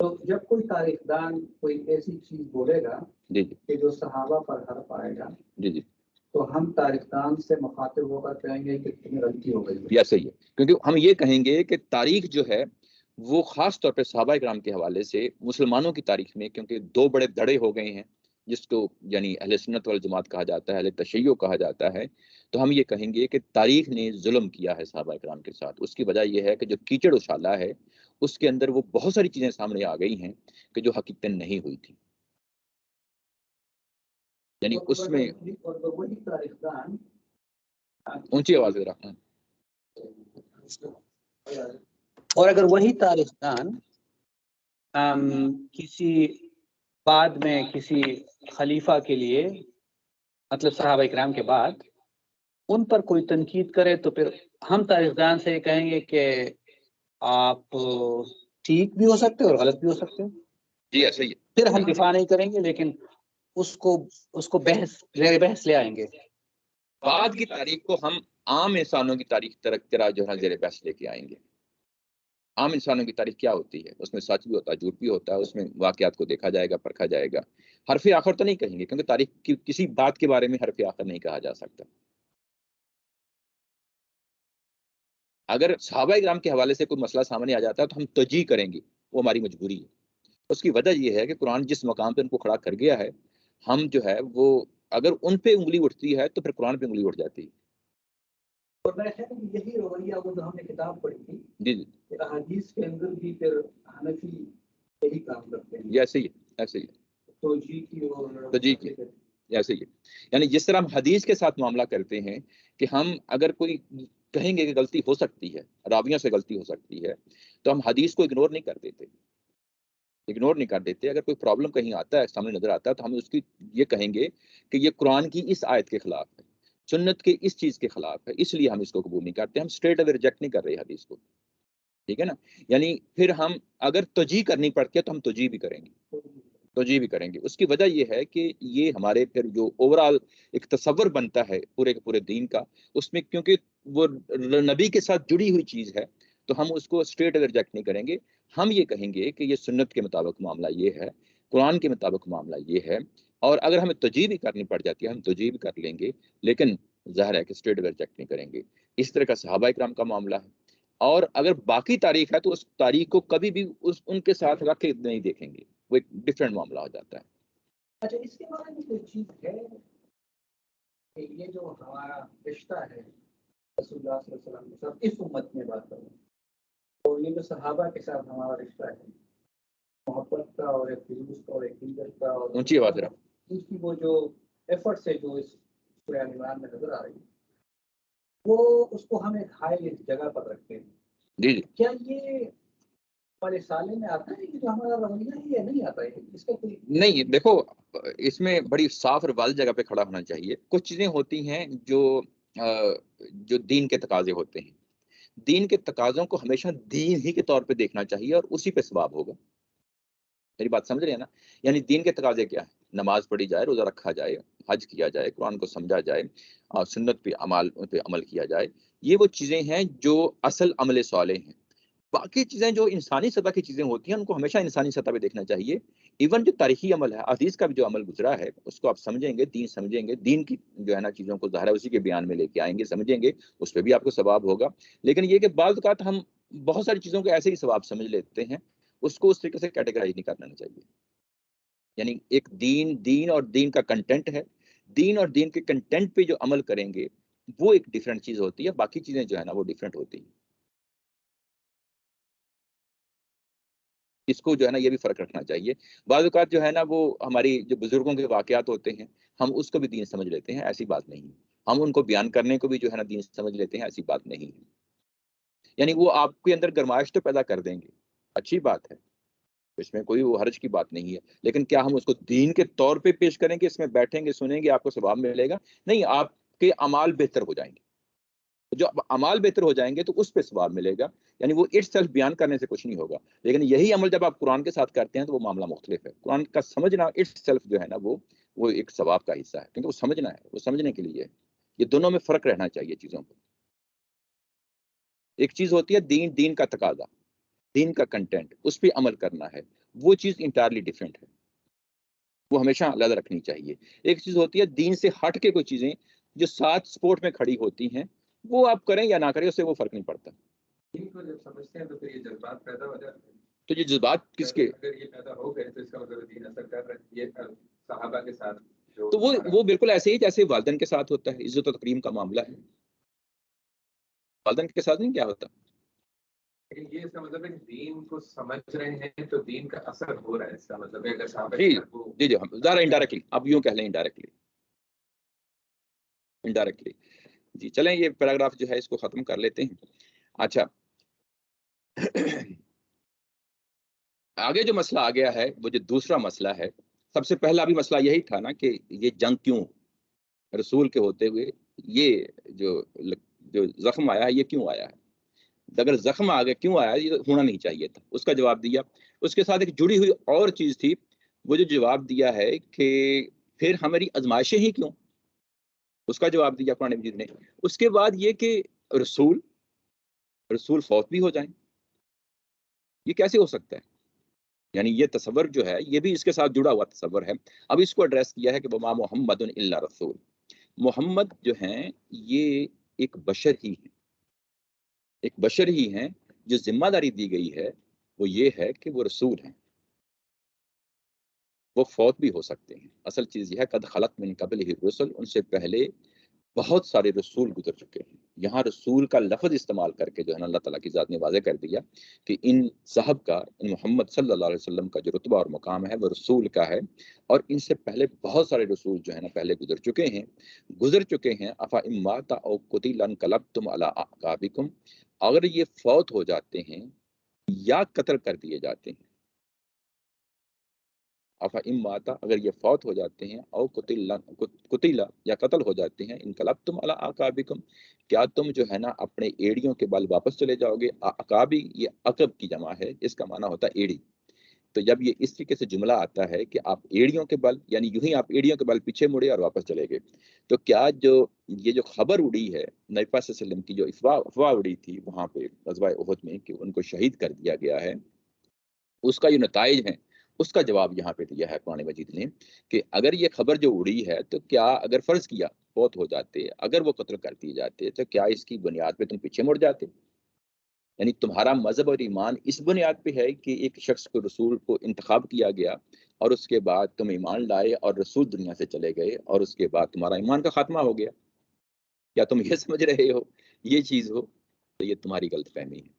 تو جب کوئی تاریخ دان کوئی ایسی چیز بولے گا جی جی کہ جو صحابہ پر حرف آئے گا، جی جی تو ہم تاریخ دان سے مخاطب ہو کر کہیں گے کہ تمہیں غلطی ہو گئی ہے. یا صحیح ہے، کیونکہ ہم یہ کہیں گے کہ تاریخ جو ہے وہ خاص طور پہ صحابہ کرام کے حوالے سے مسلمانوں کی تاریخ میں، کیونکہ دو بڑے دڑے ہو گئے ہیں جس کو یعنی اہل سنت والجماعت کہا جاتا ہے، اہل تشیع کہا جاتا ہے، تو ہم یہ کہیں گے کہ تاریخ نے ظلم کیا ہے صحابہ کرام کے ساتھ. اس کی وجہ یہ ہے کہ جو کیچڑ اچھالا ہے اس کے اندر وہ بہت ساری چیزیں سامنے آ گئی ہیں کہ جو حقیقتاً نہیں ہوئی تھی. یعنی اس میں وہی تاریخ دان اونچی آواز ذرا. اور اگر وہی تاریخ دان کسی بعد میں کسی خلیفہ کے لیے، مطلب صحابہ اکرام کے بعد، ان پر کوئی تنقید کرے تو پھر ہم تاریخ دان سے کہیں گے کہ آپ ٹھیک بھی ہو سکتے اور غلط بھی ہو سکتے ہیں. جی ایسا ہی ہے. پھر ہم دفاع نہیں کریں گے، لیکن اس کو زیر بحث لے آئیں گے. بعد کی تاریخ کو ہم عام انسانوں کی تاریخ طرح جو ہے زیر بحث لے کے آئیں گے. عام انسانوں کی تاریخ کیا ہوتی ہے؟ اس میں سچ بھی ہوتا ہے، جھوٹ بھی ہوتا ہے، اس میں واقعات کو دیکھا جائے گا، پرکھا جائے گا. حرف آخر تو نہیں کہیں گے، کیونکہ تاریخ کی کسی بات کے بارے میں حرف آخر نہیں کہا جا سکتا. اگر صحابہ کرام کے حوالے سے کوئی مسئلہ سامنے آ جاتا ہے تو ہم توجیہ کریں گے، وہ ہماری مجبوری ہے. اس کی وجہ یہ ہے کہ قرآن جس مقام پہ ان کو کھڑا کر گیا ہے، ہم جو ہے وہ اگر ان پہ انگلی اٹھتی ہے تو پھر قرآن پہ انگلی اٹھ جاتی ہے. اور میں خیال ہے کہ یہی رویہ وہ جو ہم نے کتاب پڑھی تھی، جی جی کہ احادیث کے اندر بھی پھر حنفی یہی کام کرتے ہیں. یہ ایسے ہی ہے، ایسے ہی ہے. توجیہ کی اور توجیہ کی ایسے ہی ہے. یعنی جس طرح ہم حدیث کے ساتھ معاملہ کرتے ہیں کہ ہم اگر کوئی کہیں گے کہ غلطی ہو سکتی ہے، راویوں سے غلطی ہو سکتی ہے، تو ہم حدیث کو اگنور نہیں کر دیتے. اگر کوئی پرابلم کہیں آتا ہے، سامنے نظر آتا ہے، تو ہم اس کی یہ کہیں گے کہ یہ قرآن کی اس آیت کے خلاف ہے، سنت کے اس چیز کے خلاف ہے، اس لیے ہم اس کو قبول نہیں کرتے. ہم اسٹریٹ اوے ریجیکٹ نہیں کر رہے حدیث کو. ٹھیک ہے نا؟ یعنی پھر ہم اگر توجیہ کرنی پڑتی ہے تو ہم توجیہ بھی کریں گے، توجیہ بھی کریں گے. اس کی وجہ یہ ہے کہ یہ ہمارے پھر جو اوور آل ایک تصور بنتا ہے پورے کے پورے دین کا، اس میں کیونکہ وہ نبی کے ساتھ جڑی ہوئی چیز ہے تو ہم اس کو اسٹریٹ اوے ریجیکٹ نہیں کریں گے. ہم یہ کہیں گے کہ یہ سنت کے مطابق معاملہ یہ ہے، قرآن کے مطابق معاملہ یہ ہے، اور اگر ہمیں توجیہ بھی کرنی پڑ جاتی ہے ہم توجیہ بھی کر لیں گے، لیکن ظاہر ہے کہ اسٹریٹ اوے ریجیکٹ نہیں کریں گے. اس طرح کا صحابہ کرام کا معاملہ ہے. اور اگر باقی تاریخ ہے تو اس تاریخ کو کبھی بھی ان کے ساتھ رکھ کے نہیں دیکھیں گے، وہ ایک ڈفرینٹ معاملہ ہو جاتا ہے. اچھا، اس کے بارے میں کوئی چیز ہے کہ یہ جو ہمارا رشتہ ہے رسول اللہ صلی اللہ علیہ وسلم کے ساتھ، اس امت میں بات کروں تو یہ جو صحابہ کے ساتھ ہمارا رشتہ ہے محبت کا اور ایک خلوص کا اور ایک دیگر کا، اور اونچی آواز رہا. اس کی وہ جو ایفرٹس ہے جو اس سورہ ال عمران میں نظر آ رہی ہے، وہ اس کو ہم ایک ہائی جگہ پر رکھتے ہیں. جی جی کیا یہ ہمارے سالے میں آتا ہے کہ جو ہمارا رویہ ہے یا نہیں آتا ہے؟ اس کا کوئی نہیں. دیکھو اس میں بڑی صاف اور واضح جگہ پہ کھڑا ہونا چاہیے. کچھ چیزیں ہوتی ہیں جو دین کے تقاضے ہوتے ہیں. دین کے تقاضوں کو ہمیشہ دین ہی کے طور پہ دیکھنا چاہیے اور اسی پہ ثواب ہوگا. میری بات سمجھ رہے ہیں نا؟ یعنی دین کے تقاضے کیا ہیں؟ نماز پڑھی جائے، روزہ رکھا جائے، حج کیا جائے، قرآن کو سمجھا جائے، اور سنت پہ عمل کیا جائے. یہ وہ چیزیں ہیں جو اصل عمل صالح ہیں. باقی چیزیں جو انسانی سطح کی چیزیں ہوتی ہیں ان کو ہمیشہ انسانی سطح پہ دیکھنا چاہیے. ایون جو تاریخی عمل ہے، حدیث کا بھی جو عمل گزرا ہے اس کو آپ سمجھیں گے، دین سمجھیں گے، دین کی جو ہے نا چیزوں کو ظاہر ہے اسی کے بیان میں لے کے آئیں گے، سمجھیں گے، اس پہ بھی آپ کو ثواب ہوگا. لیکن یہ کہ بعض اوقات ہم بہت ساری چیزوں کو ایسے ہی ثواب سمجھ لیتے ہیں، اس کو اس طریقے سے کیٹیگرائز نہیں کرنا چاہیے. یعنی ایک دین اور دین کا کنٹینٹ ہے، دین اور دین کے کنٹینٹ پہ جو عمل کریں گے وہ ایک ڈیفرنٹ چیز ہوتی ہے، باقی چیزیں جو ہے نا وہ ڈیفرنٹ ہوتی ہیں. اس کو جو ہے نا یہ بھی فرق رکھنا چاہیے. بعض اوقات جو ہے نا وہ ہماری جو بزرگوں کے واقعات ہوتے ہیں ہم اس کو بھی دین سمجھ لیتے ہیں، ایسی بات نہیں. ہم ان کو بیان کرنے کو بھی جو ہے نا دین سمجھ لیتے ہیں، ایسی بات نہیں ہے. یعنی وہ آپ کے اندر گرمائش تو پیدا کر دیں گے، اچھی بات ہے، اس میں کوئی وہ حرج کی بات نہیں ہے، لیکن کیا ہم اس کو دین کے طور پہ پیش کریں گے، اس میں بیٹھیں گے سنیں گے آپ کو ثواب ملے گا؟ نہیں. آپ کے اعمال بہتر ہو جائیں گے، جو اعمال بہتر ہو جائیں گے تو اس پہ ثواب ملے گا. یعنی وہ اٹ سیلف بیان کرنے سے کچھ نہیں ہوگا. لیکن یہی عمل جب آپ قرآن کے ساتھ کرتے ہیں تو وہ معاملہ مختلف ہے. قرآن کا سمجھنا اٹ سیلف جو ہے نا وہ ایک ثواب کا حصہ ہے، کیونکہ وہ سمجھنا ہے، وہ سمجھنے کے لیے ہے. یہ دونوں میں فرق رہنا چاہیے چیزوں کو. ایک چیز ہوتی ہے دین کا تقاضا، دین کا کنٹینٹ، اس پہ عمل کرنا ہے. وہ چیز انٹائرلی ڈفرینٹ ہے، وہ ہمیشہ علیحدہ رکھنی چاہیے۔ ایک چیز ہوتی ہے دین سے ہٹ کے کوئی چیزیں جو ساتھ سپورٹ میں کھڑی ہوتی ہیں، وہ آپ کریں یا نہ کریں، اس سے وہ فرق نہیں پڑتا۔ دین کو جب سمجھتے ہیں تو پھر یہ جذبات پیدا ہو جاتے ہیں۔ تو یہ جذبات کس کے؟ اگر یہ پیدا ہو گئے تو اس کا مطلب دین اثر کر رہا ہے۔ یہ صحابہ کے ساتھ جو تو وہ بالکل ایسے ہی جیسے والدین کے ساتھ ہوتا ہے، عزت و تکریم کا معاملہ ہے، والدین کے ساتھ نہیں کیا ہوتا۔ لیکن یہ اس کا مطلب ہے کہ دین کو سمجھ رہے ہیں تو دین کا اثر ہو رہا ہے، اس کا مطلب ہے اگر صحابہ جی کے ساتھ وہ جی ذرا انڈائریکٹلی، اب یوں کہہ لیں انڈائریکٹلی۔ جی چلیں یہ پیراگراف جو ہے اس کو ختم کر لیتے ہیں۔ اچھا آگے جو مسئلہ آ گیا ہے وہ جو دوسرا مسئلہ ہے، سب سے پہلا بھی مسئلہ یہی تھا نا کہ یہ جنگ کیوں رسول کے ہوتے ہوئے، یہ جو زخم آیا ہے یہ کیوں آیا ہے؟ اگر زخم آ گیا کیوں آیا، یہ ہونا نہیں چاہیے تھا، اس کا جواب دیا۔ اس کے ساتھ ایک جڑی ہوئی اور چیز تھی، وہ جو جواب دیا ہے کہ پھر ہماری آزمائشیں ہی کیوں، اس کا جواب دیا قرآن مجید نے۔ اس کے بعد یہ کہ رسول فوت بھی ہو جائیں، یہ کیسے ہو سکتا ہے؟ یعنی یہ تصور جو ہے یہ بھی اس کے ساتھ جڑا ہوا تصور ہے۔ اب اس کو ایڈریس کیا ہے کہ وما محمد الا رسول، محمد جو ہیں یہ ایک بشر ہی ہیں، ایک بشر ہی ہیں، جو ذمہ داری دی گئی ہے وہ یہ ہے کہ وہ رسول ہیں، وہ فوت بھی ہو سکتے ہیں۔ اصل چیز یہ ہے قد خلت من قبلہ الرسل، ان سے پہلے بہت سارے رسول گزر چکے ہیں۔ یہاں رسول کا لفظ استعمال کر کے جو ہے نا اللہ تعالیٰ کی ذات نے واضح کر دیا کہ ان صاحب کا، ان محمد صلی اللہ علیہ وسلم کا جو رتبہ اور مقام ہے وہ رسول کا ہے، اور ان سے پہلے بہت سارے رسول جو ہے نا پہلے گزر چکے ہیں۔ افا امات او قتل انقلبتم علی اعقابکم، اگر یہ فوت ہو جاتے ہیں یا قتل کر دیے جاتے ہیں، افا اماتا اگر یہ فوت ہو جاتے ہیں، او قتل یا قتل ہو جاتے ہیں، انقلبتم علی اعقابکم، کیا تم جو ہے نا اپنے ایڑیوں کے بل واپس چلے جاؤ گے؟ اعقابی یہ عقب کی جمع ہے، اس کا معنی ہوتا ہے ایڑی۔ تو جب یہ اس طریقے سے جملہ آتا ہے کہ آپ ایڑیوں کے بل، یعنی یوں ہی آپ ایڑیوں کے بل پیچھے مڑے اور واپس چلے گئے، تو کیا یہ جو خبر اڑی ہے نبی پاک صلی اللہ علیہ وسلم کی، جو افواہ اڑی تھی وہاں پہ غزوہ احد میں کہ ان کو شہید کر دیا گیا ہے، اس کا جو نتائج ہیں اس کا جواب یہاں پہ دیا ہے قرآن مجید نے کہ اگر یہ خبر جو اڑی ہے تو کیا اگر فرض کیا فوت ہو جاتے، اگر وہ قتل کر دیے جاتے، تو کیا اس کی بنیاد پہ تم پیچھے مڑ جاتے؟ یعنی تمہارا مذہب اور ایمان اس بنیاد پہ ہے کہ ایک شخص کو رسول کو انتخاب کیا گیا اور اس کے بعد تم ایمان لائے اور رسول دنیا سے چلے گئے اور اس کے بعد تمہارا ایمان کا خاتمہ ہو گیا؟ کیا تم یہ سمجھ رہے ہو یہ چیز ہو؟ تو یہ تمہاری غلط فہمی ہے۔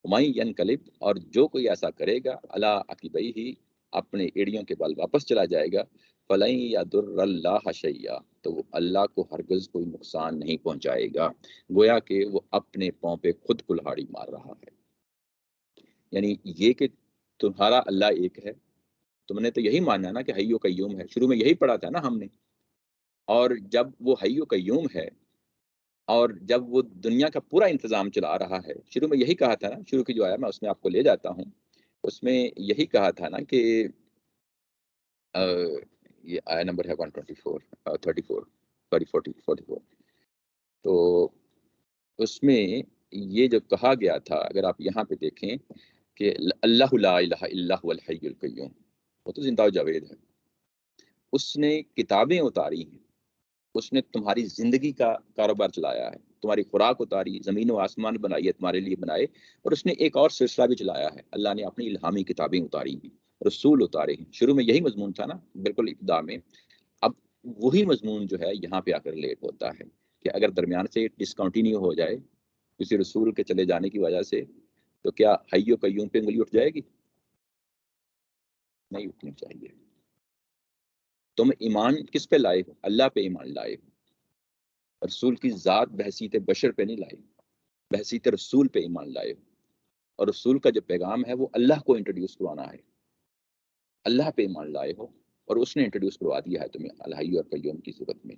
ینقلب، اور جو کوئی ایسا کرے گا علی عقبیہ، اپنے ایڑیوں کے بل واپس چلا جائے گا، فلن یضر اللہ شیئا، تو وہ اللہ کو ہرگز کوئی نقصان نہیں پہنچائے گا، گویا کہ وہ اپنے پاؤں پہ خود کلہاڑی مار رہا ہے۔ یعنی یہ کہ تمہارا اللہ ایک ہے، تم نے تو یہی ماننا نا کہ حی و قیوم ہے، شروع میں یہی پڑھا تھا نا ہم نے، اور جب وہ حی و قیوم ہے اور جب وہ دنیا کا پورا انتظام چلا رہا ہے، شروع میں یہی کہا تھا نا، شروع کی جو آیا میں اس میں آپ کو لے جاتا ہوں، اس میں یہی کہا تھا نا کہ یہ آیا نمبر ہے 124 34 44، تو اس میں یہ جو کہا گیا تھا اگر آپ یہاں پہ دیکھیں کہ اللہ لا الہ الا هو الحی القیوم، وہ تو زندہ و جاوید ہے، اس نے کتابیں اتاری ہیں، اس نے تمہاری زندگی کا کاروبار چلایا ہے، تمہاری خوراک اتاری، زمین و آسمان بنائی ہے تمہارے لیے بنائے، اور اس نے ایک اور سلسلہ بھی چلایا ہے، اللہ نے اپنی الہامی کتابیں اتاری ہیں، رسول اتارے ہیں۔ شروع میں یہی مضمون تھا نا بالکل ابتدا میں، اب وہی مضمون جو ہے یہاں پہ آ کر ریلیٹ ہوتا ہے کہ اگر درمیان سے ڈسکنٹینیو ہو جائے کسی رسول کے چلے جانے کی وجہ سے، تو کیا حی و قیوم پہ انگلی اٹھ جائے گی؟ نہیں اٹھنی چاہیے۔ تم ایمان کس پہ لائے ہو؟ اللہ پہ ایمان لائے ہو، رسول کی ذات بحیثیت بشر پہ نہیں لائے، بحیثیت رسول پہ ایمان لائے ہو، اور رسول کا جو پیغام ہے وہ اللہ کو انٹروڈیوس کروانا ہے، اللہ پہ ایمان لائے ہو اور اس نے انٹروڈیوس کروا دیا ہے تمہیں الحی اور قیوم کی صورت میں۔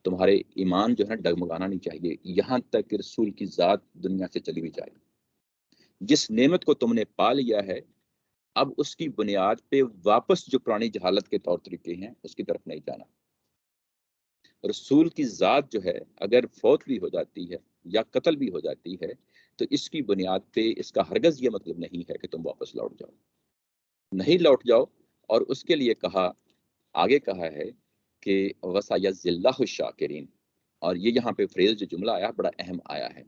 تمہارے ایمان جو ہے ڈگمگانا نہیں چاہیے یہاں تک کہ رسول کی ذات دنیا سے چلی بھی جائے۔ جس نعمت کو تم نے پا لیا ہے اب اس کی بنیاد پہ واپس جو پرانی جہالت کے طور طریقے ہیں اس کی طرف نہیں جانا۔ رسول کی ذات جو ہے اگر فوت بھی ہو جاتی ہے یا قتل بھی ہو جاتی ہے تو اس کی بنیاد پہ اس کا ہرگز یہ مطلب نہیں ہے کہ تم واپس لوٹ جاؤ، نہیں لوٹ جاؤ، اور اس کے لیے کہا، آگے کہا ہے کہ وَسَيَجْزِي الشَّاكِرِينَ، اور یہ یہاں پہ فریز جو جملہ آیا بڑا اہم آیا ہے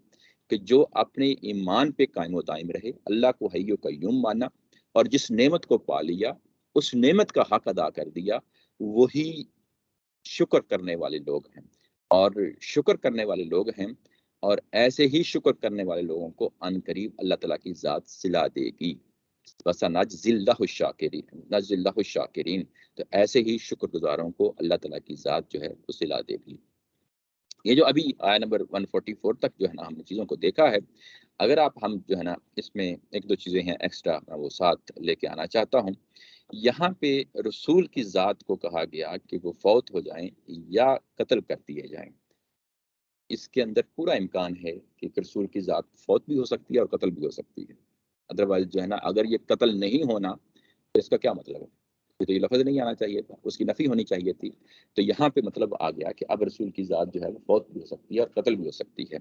کہ جو اپنے ایمان پہ قائم و دائم رہے، اللہ کو حی و قیوم مانا، اور جس نعمت کو پا لیا اس نعمت کا حق ادا کر دیا، وہی شکر کرنے والے لوگ ہیں، اور شکر کرنے والے لوگ ہیں، اور ایسے ہی شکر کرنے والے لوگوں کو ان قریب اللہ تعالیٰ کی ذات صلا دے گی، بس نجزی اللہ الشاکرین، نجزی اللہ الشاکرین، تو ایسے ہی شکر گزاروں کو اللہ تعالیٰ کی ذات جو ہے وہ صلا دے گی۔ یہ جو ابھی آیا نمبر 144 تک جو ہے نا ہم نے چیزوں کو دیکھا ہے، اگر آپ ہم جو ہے نا اس میں ایک دو چیزیں ہیں ایکسٹرا میں وہ ساتھ لے کے آنا چاہتا ہوں۔ یہاں پہ رسول کی ذات کو کہا گیا کہ وہ فوت ہو جائیں یا قتل کر دیے جائیں، اس کے اندر پورا امکان ہے کہ رسول کی ذات فوت بھی ہو سکتی ہے اور قتل بھی ہو سکتی ہے، ادروائز جو ہے نا اگر یہ قتل نہیں ہونا تو اس کا کیا مطلب ہے؟ تو یہ لفظ نہیں آنا چاہیے تھا، اس کی نفی ہونی چاہیے تھی۔ تو یہاں پہ مطلب آ گیا کہ اب رسول کی ذات جو ہے وہ فوت بھی ہو سکتی ہے اور قتل بھی ہو سکتی ہے،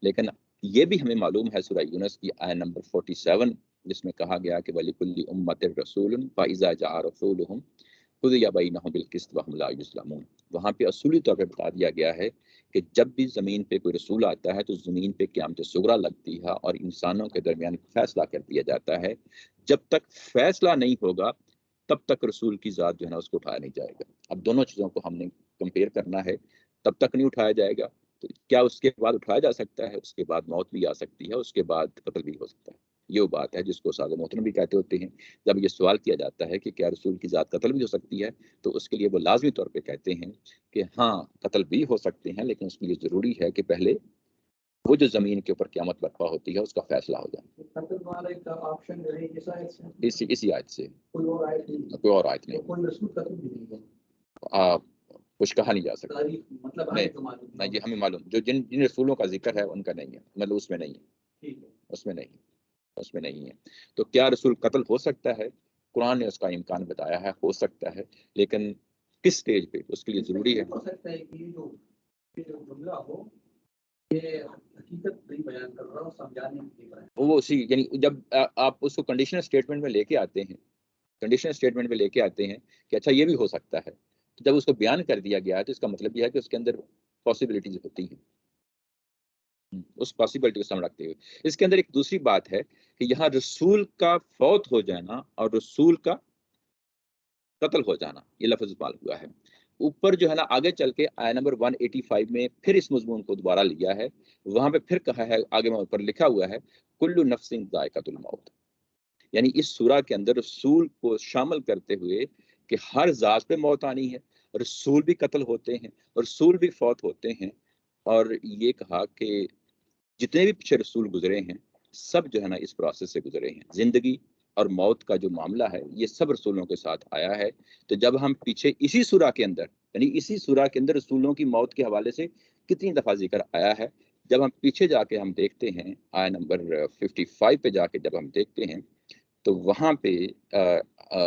لیکن یہ بھی ہمیں معلوم ہے سورہ یونس کی آیت نمبر 47 جس میں کہا گیا کہ وَلِكُلِّ أُمَّةٍ رَسُولٌ فَإِذَا جَاءَ رَسُولُهُمْ قُضِيَ بَيْنَهُم بِالْقِسْطِ وَهُمْ لَا يُظْلَمُونَ، وہاں پہ اصولی طور پہ بتا دیا گیا ہے کہ جب بھی زمین پہ کوئی رسول آتا ہے تو زمین پہ قیامت صغریٰ لگتی ہے اور انسانوں کے درمیان فیصلہ کر دیا جاتا ہے، جب تک فیصلہ نہیں ہوگا تب تک رسول کی ذات جو ہے نا اس کو اٹھایا نہیں جائے گا۔ اب دونوں چیزوں کو ہم نے کمپیئر کرنا ہے، تب تک نہیں اٹھایا جائے گا، تو کیا اس کے بعد اٹھایا جا سکتا ہے؟ اس کے بعد موت بھی آ سکتی ہے، اس کے بعد قتل بھی ہو سکتا ہے۔ یہ وہ بات ہے جس کو استاد محترم بھی کہتے ہوتے ہیں، جب یہ سوال کیا جاتا ہے کہ کیا رسول کی ذات قتل بھی ہو سکتی ہے، تو اس کے لیے وہ لازمی طور پہ کہتے ہیں کہ ہاں قتل بھی ہو سکتے ہیں، لیکن اس کے لیے ضروری ہے کہ پہلے وہ جو زمین کے اوپر قیامت برپا ہوتی ہے اس کا فیصلہ ہو جائے۔ قتل والا ایک آپشن جو ہے اس آیت سے اسی آیت سے، کوئی اور آیت نہیں ہے، کوئی اور آیت نہیں، کوئی رسول قتل بھی نہیں ہے، کچھ کہا نہیں جا سکتا۔ تاریخ مطلب نہیں آیت تو معلوم نہیں، یہ ہمیں معلوم جو جن رسولوں کا ذکر ہے ان کا نہیں ہے، مطلب اس میں نہیں ہے، ٹھیک ہے۔ اس میں نہیں، اس میں نہیں ہے۔ تو کیا رسول قتل ہو سکتا ہے؟ قرآن نے اس کا امکان بتایا ہے، ہو سکتا ہے، لیکن کس سٹیج پہ اس کے لیے ضروری ہے۔ ہو سکتا ہے کہ یہ جو جملہ ہو یہ حقیقت نہیں بیان کر رہا ہوں، سمجھانے کے لیے بیان۔ وہ اسی یعنی جب آپ اس کو کنڈیشنل اسٹیٹمنٹ میں لے کے آتے ہیں، کنڈیشنل اسٹیٹمنٹ میں لے کے آتے ہیں کہ اچھا یہ بھی ہو سکتا ہے، تو جب اس کو بیان کر دیا گیا ہے تو اس کا مطلب یہ ہے کہ اس کے اندر پاسبلٹیز ہوتی ہیں، اس پاسبلٹی کو سامنے رکھتے ہوئے اس کے اندر ایک دوسری بات ہے کہ یہاں رسول کا فوت ہو جانا اور رسول کا قتل ہو جانا یہ لفظ استعمال ہوا ہے۔ اوپر جو ہے نا آگے چل کے آیت نمبر 185 میں پھر اس مضمون کو دوبارہ لیا ہے، وہاں پہ پھر کہا ہے، آگے میں اوپر لکھا ہوا ہے کل نفس ذائقۃ الموت، یعنی اس سورہ کے اندر رسول کو شامل کرتے ہوئے کہ ہر ذات پہ موت آنی ہے، رسول بھی قتل ہوتے ہیں، رسول بھی فوت ہوتے ہیں، اور یہ کہا کہ جتنے بھی پیچھے رسول گزرے ہیں سب جو ہے نا اس پروسیس سے گزرے ہیں، زندگی اور موت کا جو معاملہ ہے یہ سب رسولوں کے ساتھ آیا ہے۔ تو جب ہم پیچھے اسی سورہ کے اندر یعنی اسی سورہ کے اندر رسولوں کی موت کے حوالے سے کتنی دفعہ ذکر آیا ہے، جب ہم پیچھے جا کے ہم دیکھتے ہیں آیت نمبر 55 پہ جا کے جب ہم دیکھتے ہیں تو وہاں پہ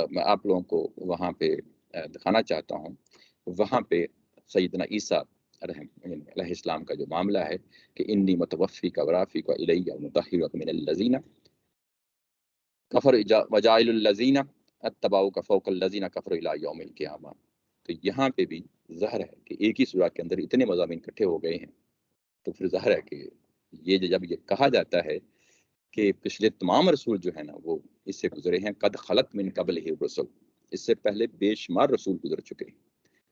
میں آپ لوگوں کو وہاں پہ دکھانا چاہتا ہوں، وہاں پہ سیدنا عیسیٰ علیہ السلام کا جو معاملہ ہے کہ انی متوفی کا ورافی کا الیہ مطہرک من الذین کفر وجائل الذین اتبعوا کا فوق الذین کفروا الی یوم القیامہ۔ تو یہاں پہ بھی ظاہر ہے کہ ایک ہی سورہ کے اندر اتنے مضامین اکٹھے ہو گئے ہیں، تو پھر ظاہر ہے کہ یہ جب یہ کہا جاتا ہے کہ پچھلے تمام رسول جو ہے نا وہ اس سے گزرے ہیں، قد خلت من قبلہ الرسل، اس سے پہلے بے شمار رسول گزر چکے ہیں،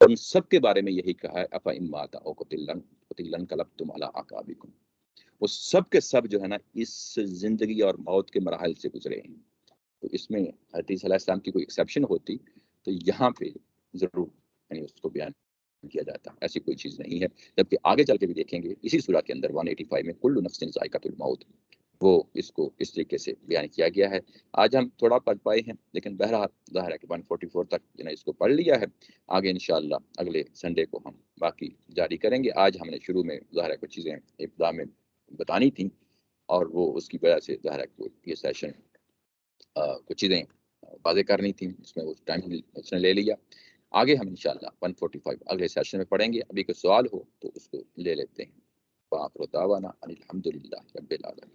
ان سب کے بارے میں یہی کہا ہے افا امات او قتلا انقلبتم علی اعقابکم، وہ سب کے سب جو ہے نا اس زندگی اور موت کے مراحل سے گزرے ہیں۔ تو اس میں حدیث علیہ السلام کی کوئی ایکسیپشن ہوتی تو یہاں پہ ضرور یعنی اس کو بیان کیا جاتا، ایسی کوئی چیز نہیں ہے۔ جبکہ آگے چل کے بھی دیکھیں گے اسی سورہ کے اندر 185 میں کل نفس ذائقۃ الموت، وہ اس کو اس طریقے سے بیان کیا گیا ہے۔ آج ہم تھوڑا پڑھ پائے ہیں، لیکن بہرحال ظاہر ہے کہ 144 تک جو ہے اس کو پڑھ لیا ہے، آگے انشاءاللہ اگلے سنڈے کو ہم باقی جاری کریں گے۔ آج ہم نے شروع میں ظاہر ہے کچھ چیزیں ابتدا میں بتانی تھیں اور وہ اس کی وجہ سے ظاہر ہے کہ یہ سیشن کچھ چیزیں واضح کرنی تھیں، اس میں وہ ٹائم اس نے لے لیا۔ آگے ہم انشاءاللہ 145 اگلے سیشن میں پڑھیں گے۔ ابھی کوئی سوال ہو تو اس کو لے لیتے ہیں۔ وآخر دعوانا ان الحمد للہ رب العالمین۔